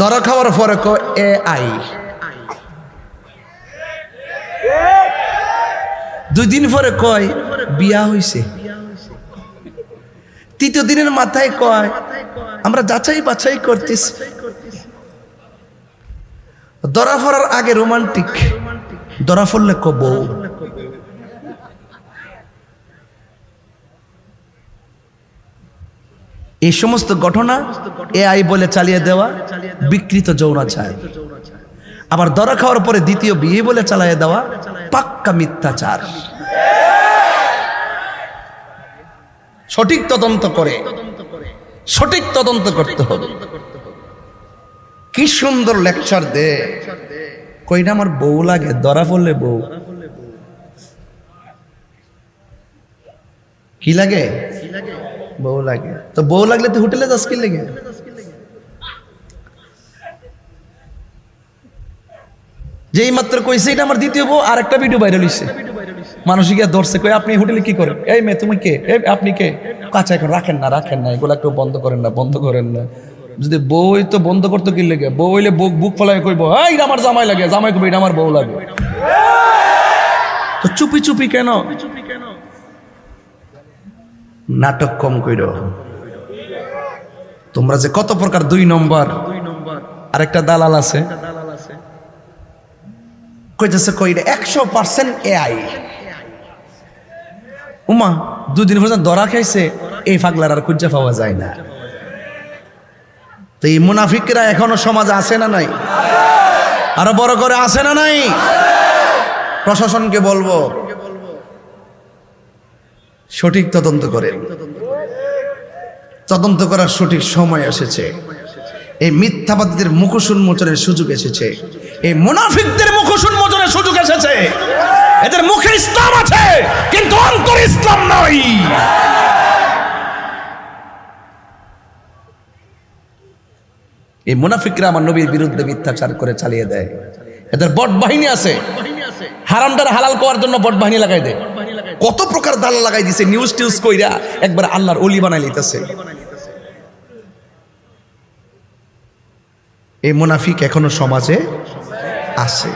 A: ধরা খাওয়ার পরে AI, 2 দিন পরে কয় বিয়া হইছে, 3য় দিনের মাথায় কয় আমরা যাচাই বাছাই করতেছি। ধরা পড়ার আগে রোমান্টিক, ধরা পড়লে বউ। এই সমস্ত ঘটনা AI বলে চালিয়ে দেওয়া বিকৃত যৌনাচার। আবার ধরা খাওয়ার পরে দ্বিতীয় বিয়ে বলে চালিয়ে দেওয়া পাক্কা মিথ্যাচার। সঠিক তদন্ত করে, সঠিক তদন্ত করতে হবে। কি সুন্দর লেকচার দে, কইনা আমার বউ লাগে, ধরা পড়লে বউ। কি লাগে? বউ লাগে। তো বউ লাগলে তুই হোটেলে যাস কি লাগে? যেই মাত্র কইছে এটা আমার দ্বিতীয় বউ, আর একটা ভিডিও ভাইরাল হইছে, মানুষ গিয়া ধরছে, কই আপনি হোটেলে কি করেন? এই মেয়ে তুমি কে? আপনি কে? কাছে এখন রাখেন না, রাখেন না, এগুলো একটু বন্ধ করেন না, বন্ধ করেন না। যদি বউ তো বন্ধ করতে কি লাগে? বউ হইলে বুক ফলায় কইব এই আমার জামাই লাগে, জামাই কইব এটা আমার বউ লাগে। তো চুপি চুপি কেন? নাটক কম কইরো। তোমরা যে কত প্রকার 2 নম্বর। আরেকটা দালাল আছে কইতেছে কইরে 100% AI। উমা 2 দিন পর্যন্ত ধরা খাইছে, এই পাগলার আর খুঁজে পাওয়া যায় না। তো এই মুনাফিকরা এখনো সমাজে আছে না নাই? আরো বড় করে আছে না নাই? প্রশাসনকে বলবো সঠিক তদন্ত করেন। তদন্ত করার সঠিক সময় এসেছে। এই মিথ্যাবাদীদের মুখোশ উন্মোচনের সুযোগ এসেছে, এই মুনাফিকদের মুখোশ উন্মোচনের সুযোগ এসেছে। এদের মুখে ইসলাম আছে কিন্তু অন্তরে ইসলাম নাই। এই মুনাফিকরা আমার নবীর বিরুদ্ধে মিথ্যাচার করে চালিয়ে দেয়। এদের বট বাহিনী আছে, হারামটার হালাল করার জন্য বট বাহিনী লাগাই দেয়। কত প্রকার দালাল লাগাই দিছে, নিউজ টিউজ কইরা একবার আল্লাহর ওলি বানাই লিতেছে। এই মুনাফিক এখনো সমাজে আছে।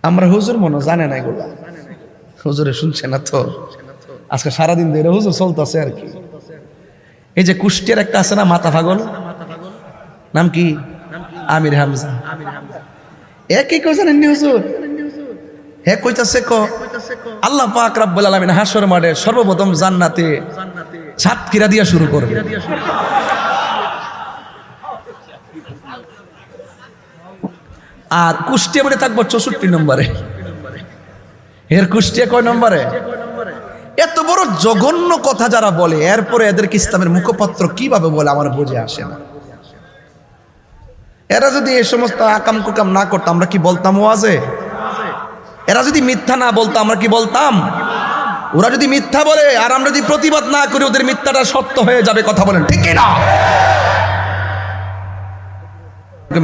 A: আমরা হুজুর মনে জানে না এগুলা, হুজুরে শুনছে না তো। আজকে সারাদিন ধরে হুজুর চলতেছে আর কি। এই যে কুষ্টিয়ার একটা আছে না মাথা পাগল, নাম কি? আমির হামজা। একই কেউ জানেননি হুজুর? হে কইতাছে আল্লাহ পাক রব্বুল আলামিন হাসর মাঠে সর্বপ্রথম জান্নাতে সাতক্ষীরা দিয়া শুরু করবে। আর কুষ্টিয়া বলে থাকবো 64 নম্বরে। এর কুষ্টিয়া কয় নম্বরে? এত বড় জঘন্য কথা যারা বলে, এরপরে এদেরকে ইসলামের মুখপাত্র কিভাবে বলে আমার বুঝে আসে না। এরা যদি এই সমস্ত আকাম কুকাম না করতো আমরা কি বলতাম ওয়াজে? এরা যদি মিথ্যা না বলতো আমরা কি বলতাম? ওরা যদি মিথ্যা বলে আর আমরা যদি প্রতিবাদ না করি, ওদের মিথ্যাটা সত্য হয়ে যাবে। কথা বলেন ঠিক না?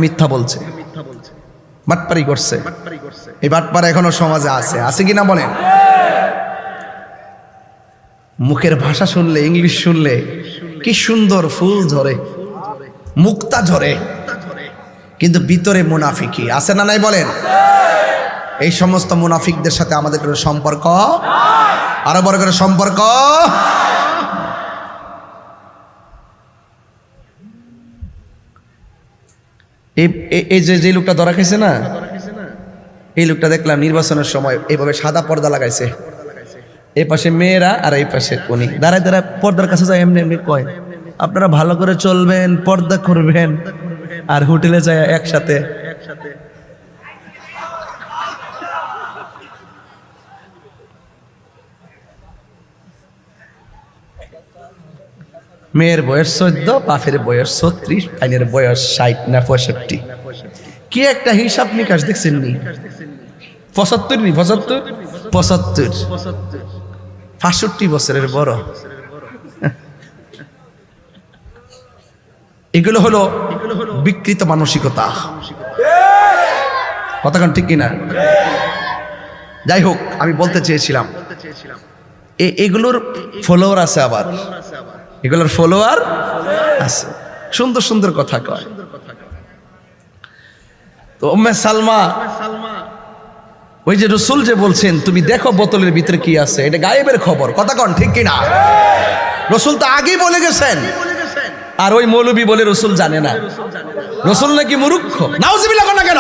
A: মিথ্যা বলছে, বাটপারি করছে। এই বাটপার এখনো সমাজে আছে, আছে কিনা বলেন? মুখের ভাষা শুনলে, ইংলিশ শুনলে কি সুন্দর ফুল ঝরে, মুক্তা ঝরে, কিন্তু ভিতরে মুনাফিকি আছে না নাই বলেন? এই সমস্ত মুনাফিকদের সাথে আমাদের কোনো সম্পর্ক, আরো বড় করে সম্পর্ক। এই যে লোকটা ধরা খাইছে না, এই লোকটা দেখলাম নির্বাচনের সময় এইভাবে সাদা পর্দা লাগাইছে, এই পাশে মেয়েরা আর এই পাশে উনি দাঁড়ায় দাঁড়ায় পর্দার কাছে যায়, এমনি এমনি কয় আপনারা ভালো করে চলবেন, পর্দা করবেন, আর হোটেলে যায় একসাথে। মেয়ের বয়স 14, বাপের বয়স 36, আইনের বয়স 60 না 65। কি একটা হিসাব নিকাশ দেখছেন নি? 75 নি 75 65 বছরের বড়। এগুলো হলো বিকৃত মানসিকতা, কথাক্ষণ ঠিক কিনা? যাই হোক, আমি বলতে চেয়েছিলাম এগুলোর ফলোয়ার আছে, আবার এগুলোর ফলোয়ার আছে, সুন্দর সুন্দর কথা কয়। তো উম্মে সালমা, ওই যে রসুল যে বলছেন তুমি দেখো বোতলের ভিতরে কি আছে, এটা গায়েবের খবর, কথা কন ঠিক কিনা? রসুল তো আগেই বলে গেছেন, আর ওই মৌলবী বলে রসুল জানে না। রসুল নাকি মূর্খ? নাউজুবিল্লাহ না কেন?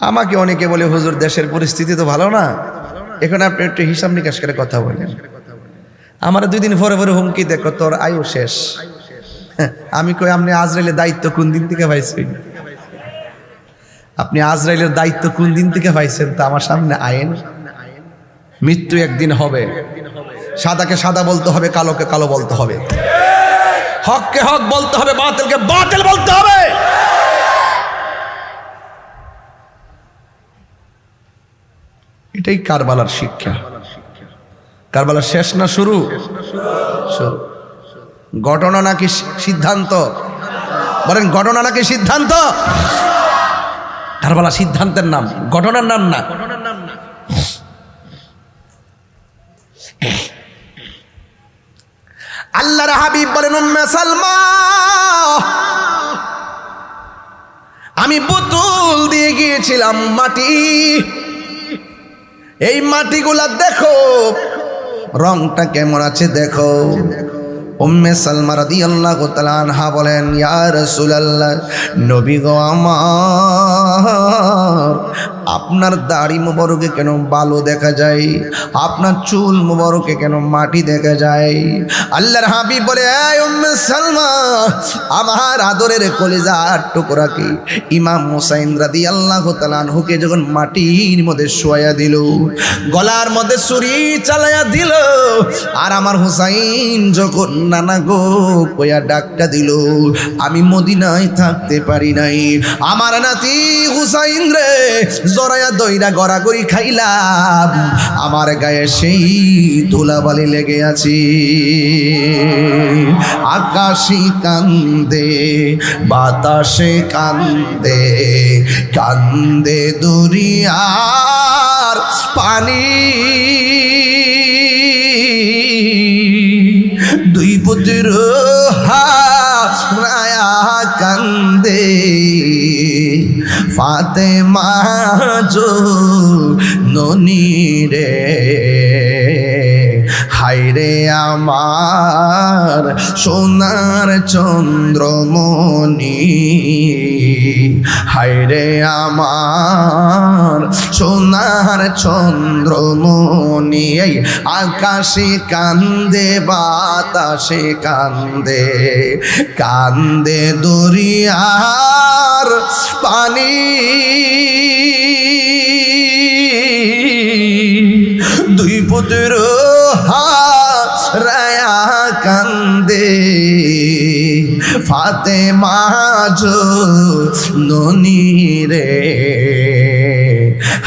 A: আমাকে অনেকে বলে হুজুর দেশের পরিস্থিতি তো ভালো না, এখন আপনি একটু হিসাব নিকাশ করে কথা বলেন। আমার 2 দিন পরে পরে হুমকি দেখো তোর আয়ু শেষ। আমি কই আপনি আজরাইলের দায়িত্ব কোন দিন থেকে পাইছেন? আপনি আজরাইলের দায়িত্ব কোন দিন থেকে পাইছেন? তা আমার সামনে আইন, মৃত্যু একদিন হবে, সাদাকে সাদা বলতে হবে, কালোকে কালো বলতে হবে, হককে হক বলতে হবে, বাতিলকে বাতিল বলতে হবে। এটাই কারবালার শিক্ষা। কারবালার শেষ না শুরু? ঘটনা নাকি সিদ্ধান্ত? বলেন ঘটনা নাকি সিদ্ধান্ত? কারবালা সিদ্ধান্তের নাম, ঘটনার নাম না। আল্লাহর হাবিব বলেন উম্মে সালমা, আমি বোতল দিয়ে গিয়েছিলাম মাটি, এই মাটিগুলা দেখো রংটা কেমন আছে দেখো। উম্মে সালমা রাদিয়াল্লাহু তাআলা আনহা বলেন ইয়া রাসূলুল্লাহ, নবী গো আমার, আপনার দাড়ি মোবারকে কেন বালু দেখা যায়, আপনার চুল মোবারকে কেন মাটি দেখা যায়? আল্লাহর হাবিব বলে এই উম্মে সালমা, আমার আদরের কলিজার টুকরা কি ইমাম হুসাইন রাদিয়াল্লাহু তাআলা আনহুকে যখন মাটির মধ্যে শোয়া দিল, গলার মধ্যে ছুরি চালায়া দিল, আর আমার হুসাইন যখন নানা গো কইয়া ডাকটা দিল, আমি মদিনায় থাকতে পারি নাই। আমার নাতি হুসাইন রে জরায়া দইরা গড়াগড়ি খাইলাম, আমার গায়ে সেই ধুলাবালি লেগে আছে। আকাশে কান্দে, বাতাসে কান্দে, কান্দে দরিয়ার পানি, দুই পুত্র হারায়া কান্দে, ফাতেমা জননী রে, হায়রে আমার সোনার চন্দ্রমণি, হায়রে আমার সোনার চন্দ্রমণি। আকাশে কান্দে, বাতাসে কান্দে, কান্দে দরিয়ার পানি, দুই পুত্র হারায়া কান্দে, ফাতেমা জননী রে,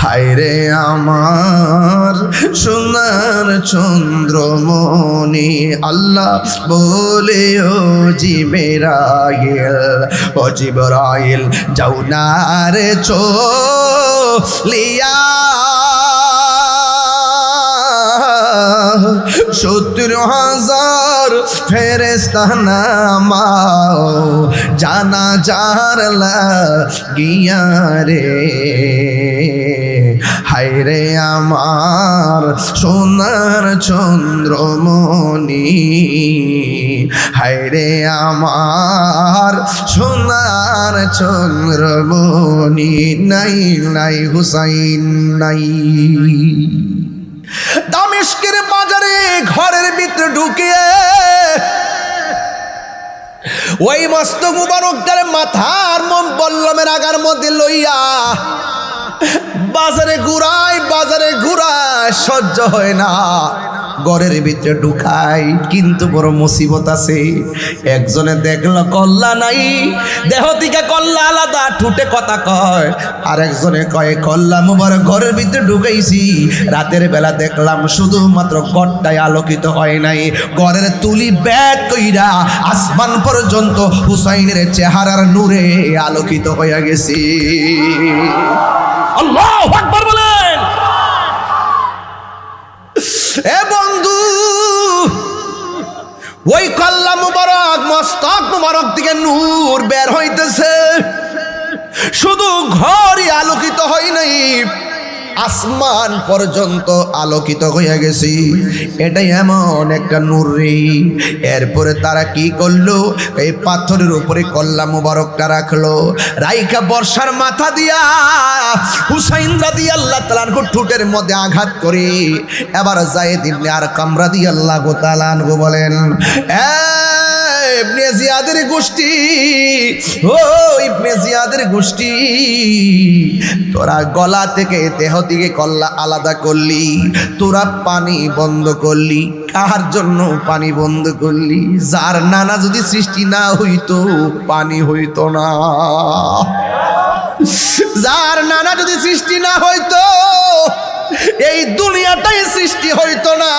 A: হায়রে আমার সোনার চন্দ্রমণি। আল্লাহ বলে ও জিবরাইল, ও জিবরাইল যাও না রে চল লিয়া 70,000 ফেরেশতা নামাও জানাজার লাগিয়া রে। হায়রে আমার সোনার চন্দ্রমণি, হায়রে আমার সোনার চন্দ্রমণি, নাই নাই হুসাইন নাই। দামেস্কের বাজারে ঘরের ভিতরে ঢুকিয়ে ওই মস্ত মুবারকটার মাথার বল্লমের আগার মধ্যে লইয়া বাজারে ঘুরায় সহ্য হয় না, ঘরের ভিতরে ঢুকাই। কিন্তু বড় মুসিবত আছে, একজনে দেখলো কল্লা নাই, দেহ থেকে কল্লা আলাদা, ঠুটে কথা কয়। আর একজনে কয় কল্লা মুবারক ঘরের ভিতরে ঢুকাইছি, রাতের বেলা দেখলাম শুধুমাত্র ঘরটাই আলোকিত হয় নাই, ঘরের তুলি ব্যাট কইরা আসমান পর্যন্ত হুসাইনের চেহারার নূরে আলোকিত হয়ে গেছে। আল্লাহু আকবার বলেন। এ বন্ধু, ওই কল্লা মুবারক মস্তক মুবারক থেকে নূর বের হইতেছে, শুধু ঘরই আলোকিত হয় নাই, আসমান পর্যন্ত আলোকিত হয়ে গেছে। এটাই এমন একটা নূর রে। এরপরে তারা কি করলো, এই পাথরের উপরে কল্লা মুবারকটা রাখলো, রাইখা বর্ষার মাথা দিয়া হুসাইন রাদিয়াল্লাহু তাআলা আনহু ঠোঁটের মধ্যে আঘাত করে এবার যায়েদ ইবনে আরকাম রাদিয়াল্লাহু তাআলা আনহু বলেন, ইবনে জিয়াদের গোষ্ঠী, ও ইবনে জিয়াদের গোষ্ঠী, তোরা গলা থেকে দেহ থেকে কল্লা আলাদা করলি, তোরা পানি বন্ধ করলি, কার জন্য পানি বন্ধ করলি? যার নানা যদি সৃষ্টি না হইতো পানি হইতো না, যার নানা যদি সৃষ্টি না হইতো এই দুনিয়াটাই সৃষ্টি হইতো না,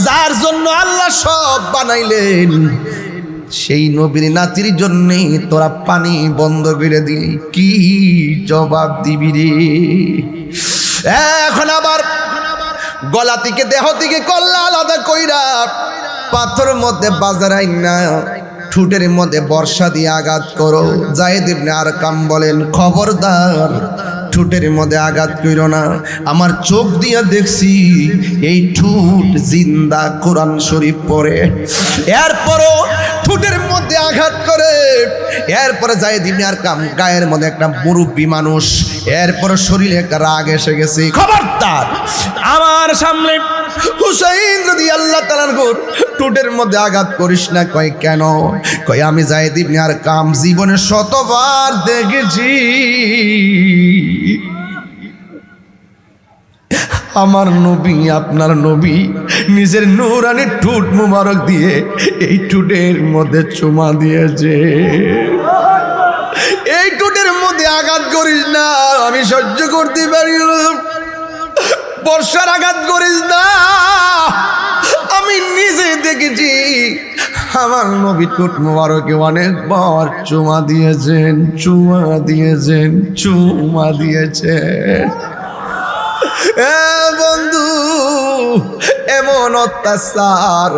A: যার জন্য আল্লাহ সব বানাইলেন সেই নবীর নাতির জন্যে তোরা পানি বন্ধ করে দিলি, কি জবাব দিবি রে? এখন আবার গলা থেকে দেহ থেকে কল্লা আলাদা কইরা পাথর মধ্যে বাজারাই না ঠুটের মধ্যে বর্ষা দিয়ে আঘাত করো। যায়েদ ইবনে আরকাম বলেন, খবরদার ঠুটের মধ্যে আঘাত কইরো না, আমার চোখ দিয়া দেখছি এই ঠুট জিন্দা কোরআন শরীফ পড়ে। এরপরও ঠুটের মধ্যে আঘাত করে, এরপরে যায়েদ ইবনে আরকাম গায়ের মধ্যে একটা মুরব্বী মানুষ, এরপরে শরীরে একটা রাগ এসে গেছে, খবরদার আমার সামনে হুসাইন রাদিয়াল্লাহু তাআলা ঠোঁটের মধ্যে আঘাত করিস না। কয় কেন? কয় আমি যায়েদ ইবনে আরকাম জীবনে শতবার দেখেছি আমার নবী, আপনার নবী নিজের নূরানি ঠোঁট মুবারক দিয়ে এই ঠোঁটের মধ্যে চুমা দিয়েছে। এই ঠোঁটের মধ্যে আঘাত করিস না, আমি সহ্য করতে পারি না। বর্ষার আঘাত করিস না, আমি নিজে দেখেছি আমার নবী ঠোঁট মুবারকে অনেকবার চুমা দিয়েছেন, চুমা দিয়েছেন, চুমা দিয়েছেন। বন্ধু, এমন অত্যাচার।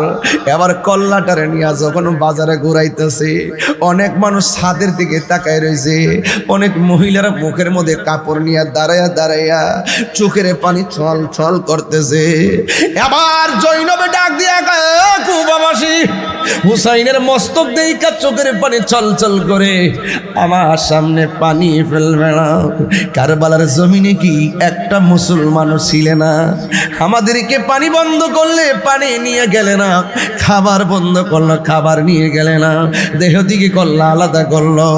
A: এবার কল্লাটারে নিয়ে যখন বাজারে ঘুরাইতেছে, অনেক মানুষ ছাদের দিকে তাকায় রয়েছে, অনেক মহিলারা মুখের মধ্যে কাপড় নিয়ে দাঁড়াইয়া দাঁড়াইয়া চোখের পানি ছল ছল করতেছে। এবার জৈনবে ডাক দিয়া কুবাবাসী হুসাইনের মস্তক দেইকা চোখের পানি ছল ছল করে, আমার সামনে পানি ফেলবে না। কারবালার জমিনে কি একটা মুসলমান ছিলে না? আমাদেরকে পানি বন্ধ করলে পানি নিয়ে গেলে না, খাবার বন্ধ করলো খাবার নিয়ে গেলে না, দেহ দিকে কল্লা আলাদা করলো,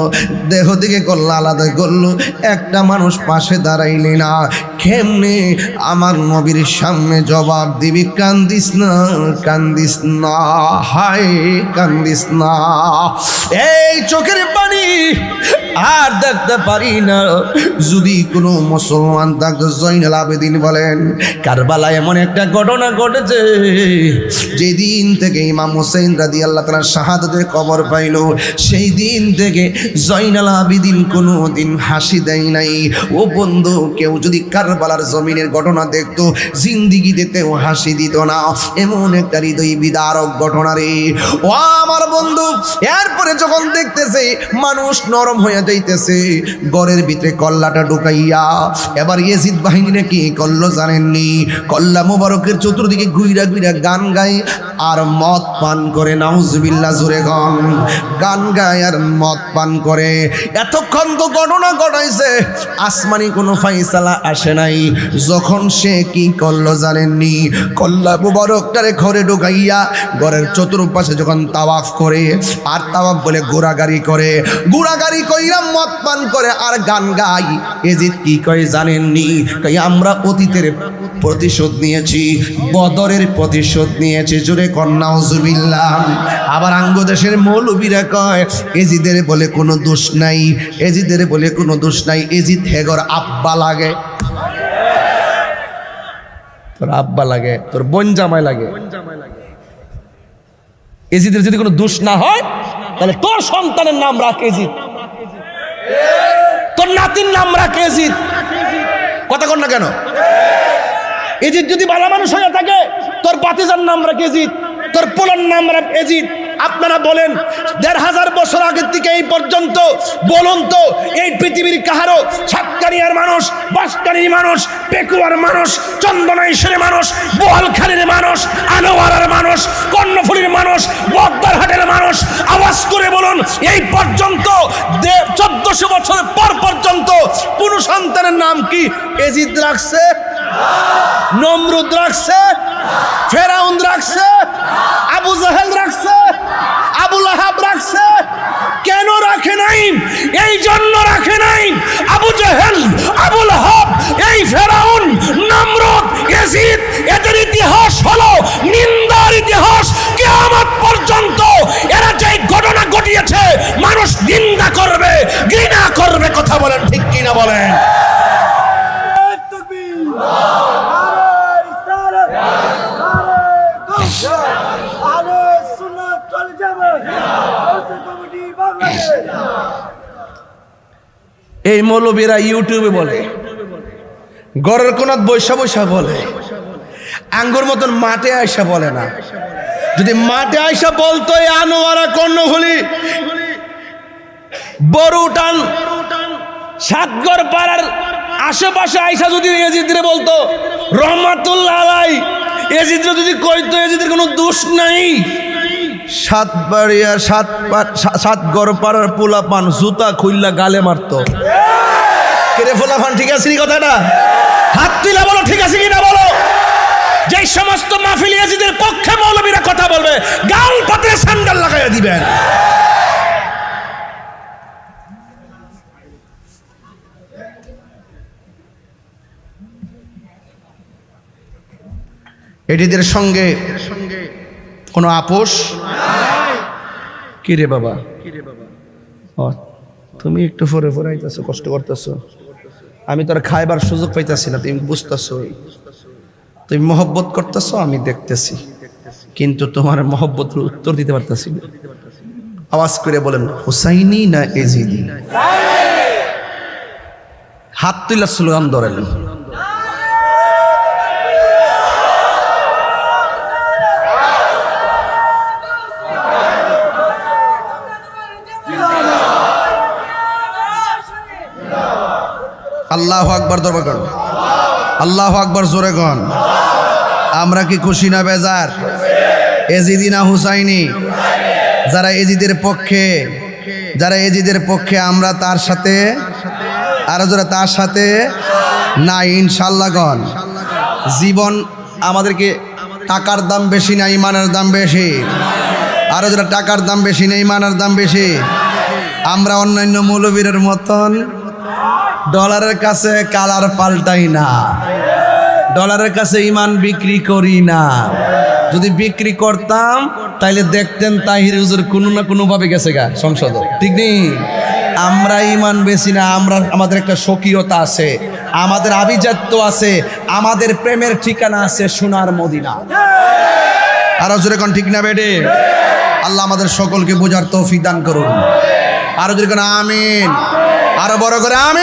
A: দেহ দিকে কল্লা আলাদা করলো, একটা মানুষ পাশে দাঁড়াইলি না। কেমনে আমার নবীর সামনে জবাব দিবি? কান্দিস না, কান্দিস না, হায় কান্দিস না। এই চোখের পানি আর দেখতে পারি না। যদি কোনো মুসলমান থাকতো, জয়নুল আবেদিন বলেন কারবালায় এমন একটা ঘটনা ঘটেছে, যেদিন থেকে ইমাম হুসাইন রাদিয়াল্লাহু তাআলা শাহাদাতের খবর পাইল, সেই দিন থেকে জয়নুল আবেদিন কোনো দিন হাসি দেয় নাই। ও বন্ধু, কেউ যদি কারবালার জমিনের ঘটনা দেখতো, জিন্দিগিতেও হাসি দিত না। এমন একটা হৃদয় বিদারক ঘটনা রে ও আমার বন্ধু। এরপরে যখন দেখতেছে মানুষ নরম হয়ে যাইতেছে, ঘরের ভিতরে কল্লাটা ঢুকাইয়া এবার ইয়েজিদ বাহিনীরা কি করলো জানেননি? কল্লা মোবারকের চতুর্দিকে গুইরা গুইরা গান গায় আর মদ পান করে। নাউজুবিল্লাহ, জোরে গান গায় আর মদ পান করে। এতক্ষণ তো ঘটনা ঘটাইছে, আসমানি কোনো ফাইসালা আসে নাই। যখন সে কি করলো জানেননি? কল্লা মোবারকটারে ঘরে ঢুকাইয়া ঘরের চতুর্পাশে যখন তাওয়াফ করে, আর তাওয়াফ বলে ঘোরাগাড়ি করে, ঘোরাগাড়ি কইরা মদ পান করে আর গান গাই। এজিদ কি কয় জানেননি? কই আমরা অতীতের প্রতিশোধ নিয়েছি, বদরের প্রতিশোধ নিয়েছি। জোরে কন্যা নাউজুবিল্লাহ। আবার আঙ্গদেশের মৌলবীরা কয় এজিদের বলে কোনো দোষ নাই, এজিদের বলে কোনো দোষ নাই, এজিদ হেগর আব্বা লাগে। তোর আব্বা লাগে, তোর বোন জামাই লাগে। এজিদের যদি কোনো দোষ না হয়, তাহলে তোর সন্তানের নাম রাখ এজিদ, তোর নাতির নাম রাখ এজিদ। কথা কন না কেন? এজিদ যদি ভালো মানুষ হয়ে থাকে, তোর বাতিজার নাম রাখ এজিদ, তোর পোলার নাম রাখ এজিদ। আপনারা বলেন ১৫০০ বছর আগের থেকে এই পর্যন্ত বলুন তো, এই পৃথিবীর কাহারো সাতকানিয়ার মানুষ, বাঁশকানির মানুষ, পেকুয়ার মানুষ, চন্দনাইশের মানুষ, বোয়ালখালীর মানুষ, আনোয়ারার মানুষ, কর্ণফুলীর মানুষ, বদ্দারহাটের মানুষ আওয়াজ করে বলুন, এই পর্যন্ত ১৪০০ বছর পর পর্যন্ত কোন সন্তানের নাম কি এজিদ রাখছে? নমরুদ রাখছে? ফেরাউন রাখছে? আবু জাহেল রাখছে? আবু লাহাব রাখছে? কেন রাখে নাই? এই জন্য রাখে নাই, আবু জাহেল, আবু লাহাব, এই ফেরাউন, নমরুদ, ইয়াজিদ, এদের ইতিহাস হলো নিন্দার ইতিহাস। কিয়ামত পর্যন্ত এরা যে ঘটনা ঘটিয়েছে মানুষ নিন্দা করবে, ঘৃণা করবে। কথা বলেন ঠিক কিনা বলেন? এই মৌলবীরা ইউটিউবে বলে, গড়ের কোনাত বৈশা বৈশা বলে, আঙ্গুর মতন মাঠে আইসা বলে না। যদি মাঠে আইসা বলতো, আনোয়ারা, কর্ণফুলী, বড়ুটান, সাতগড় পাড়ার আশেপাশে আইসা যদি এজিদরে বলতো রহমাতুল্লাহ আলাই, এজিদরে যদি কইতো এজিদের কোনো দোষ নাই, সাতবাড়িয়া সাতগড় পাড়ার পোলা পান জুতা খুইল্লা গালে মারতো। কেরে পোলা পান ঠিক আছে কথাটা? হাত তুলা বলো, ঠিক আছে কিনা বলো? যে সমস্ত মাহফিল এজিদের পক্ষে মৌলবীরা কথা বলবে, গাল পাতে স্যান্ডেল লাগাইয়া দিবেন। এটিদের সঙ্গে কোনো আপোষ? কিরে বাবা, তুমি একটু ফরে ফরে আইতেছো, কষ্ট করতেছো, আমি তোর খাইবার সুযোগ পাইতেছি না, তুমি বুঝতেছো, তুমি মহব্বত করতেছো, আমি দেখতেছি, কিন্তু তোমার মহব্বতের উত্তর দিতে পারতেছি না। আওয়াজ করে বলেন, হুসাইনি না এজিদি? হাত তুলা স্লোগান ধরেন। আল্লাহু আকবার, দরবার কর, আল্লাহু আকবার, জোরে কন। আমরা কি খুশি না বেজার? এজিদি না হুসাইনি? যারা এজিদের পক্ষে, যারা এজিদের পক্ষে আমরা তার সাথে, আরো যারা তার সাথে না, ইনশাল্লাহ গণ। জীবন আমাদেরকে টাকার দাম বেশি না ইমানের দাম বেশি? আরো যারা টাকার দাম বেশি না ইমানের দাম বেশি? আমরা অন্যান্য মৌলবীরের মতন ডলারের কাছে কালার পাল্টাই না, ডলারের কাছে ইমান বিক্রি করি না। যদি বিক্রি করতাম তাইলে দেখতেন তাহির হুজুর কোনো না কোনো ভাবে গেছে গা সংসদ, ঠিক নেই? আমরা ইমান বেশি না, আমাদের একটা স্বকীয়তা আছে, আমাদের আভিজাত্য আছে, আমাদের প্রেমের ঠিকানা আছে সোনার মদিনা। আরো জোরে কোন ঠিক না বেডে? আল্লাহ আমাদের সকলকে বোঝার তৌফিক দান করুন। আরো জোরে কোন আমিন, আরো বড় করে আমিন।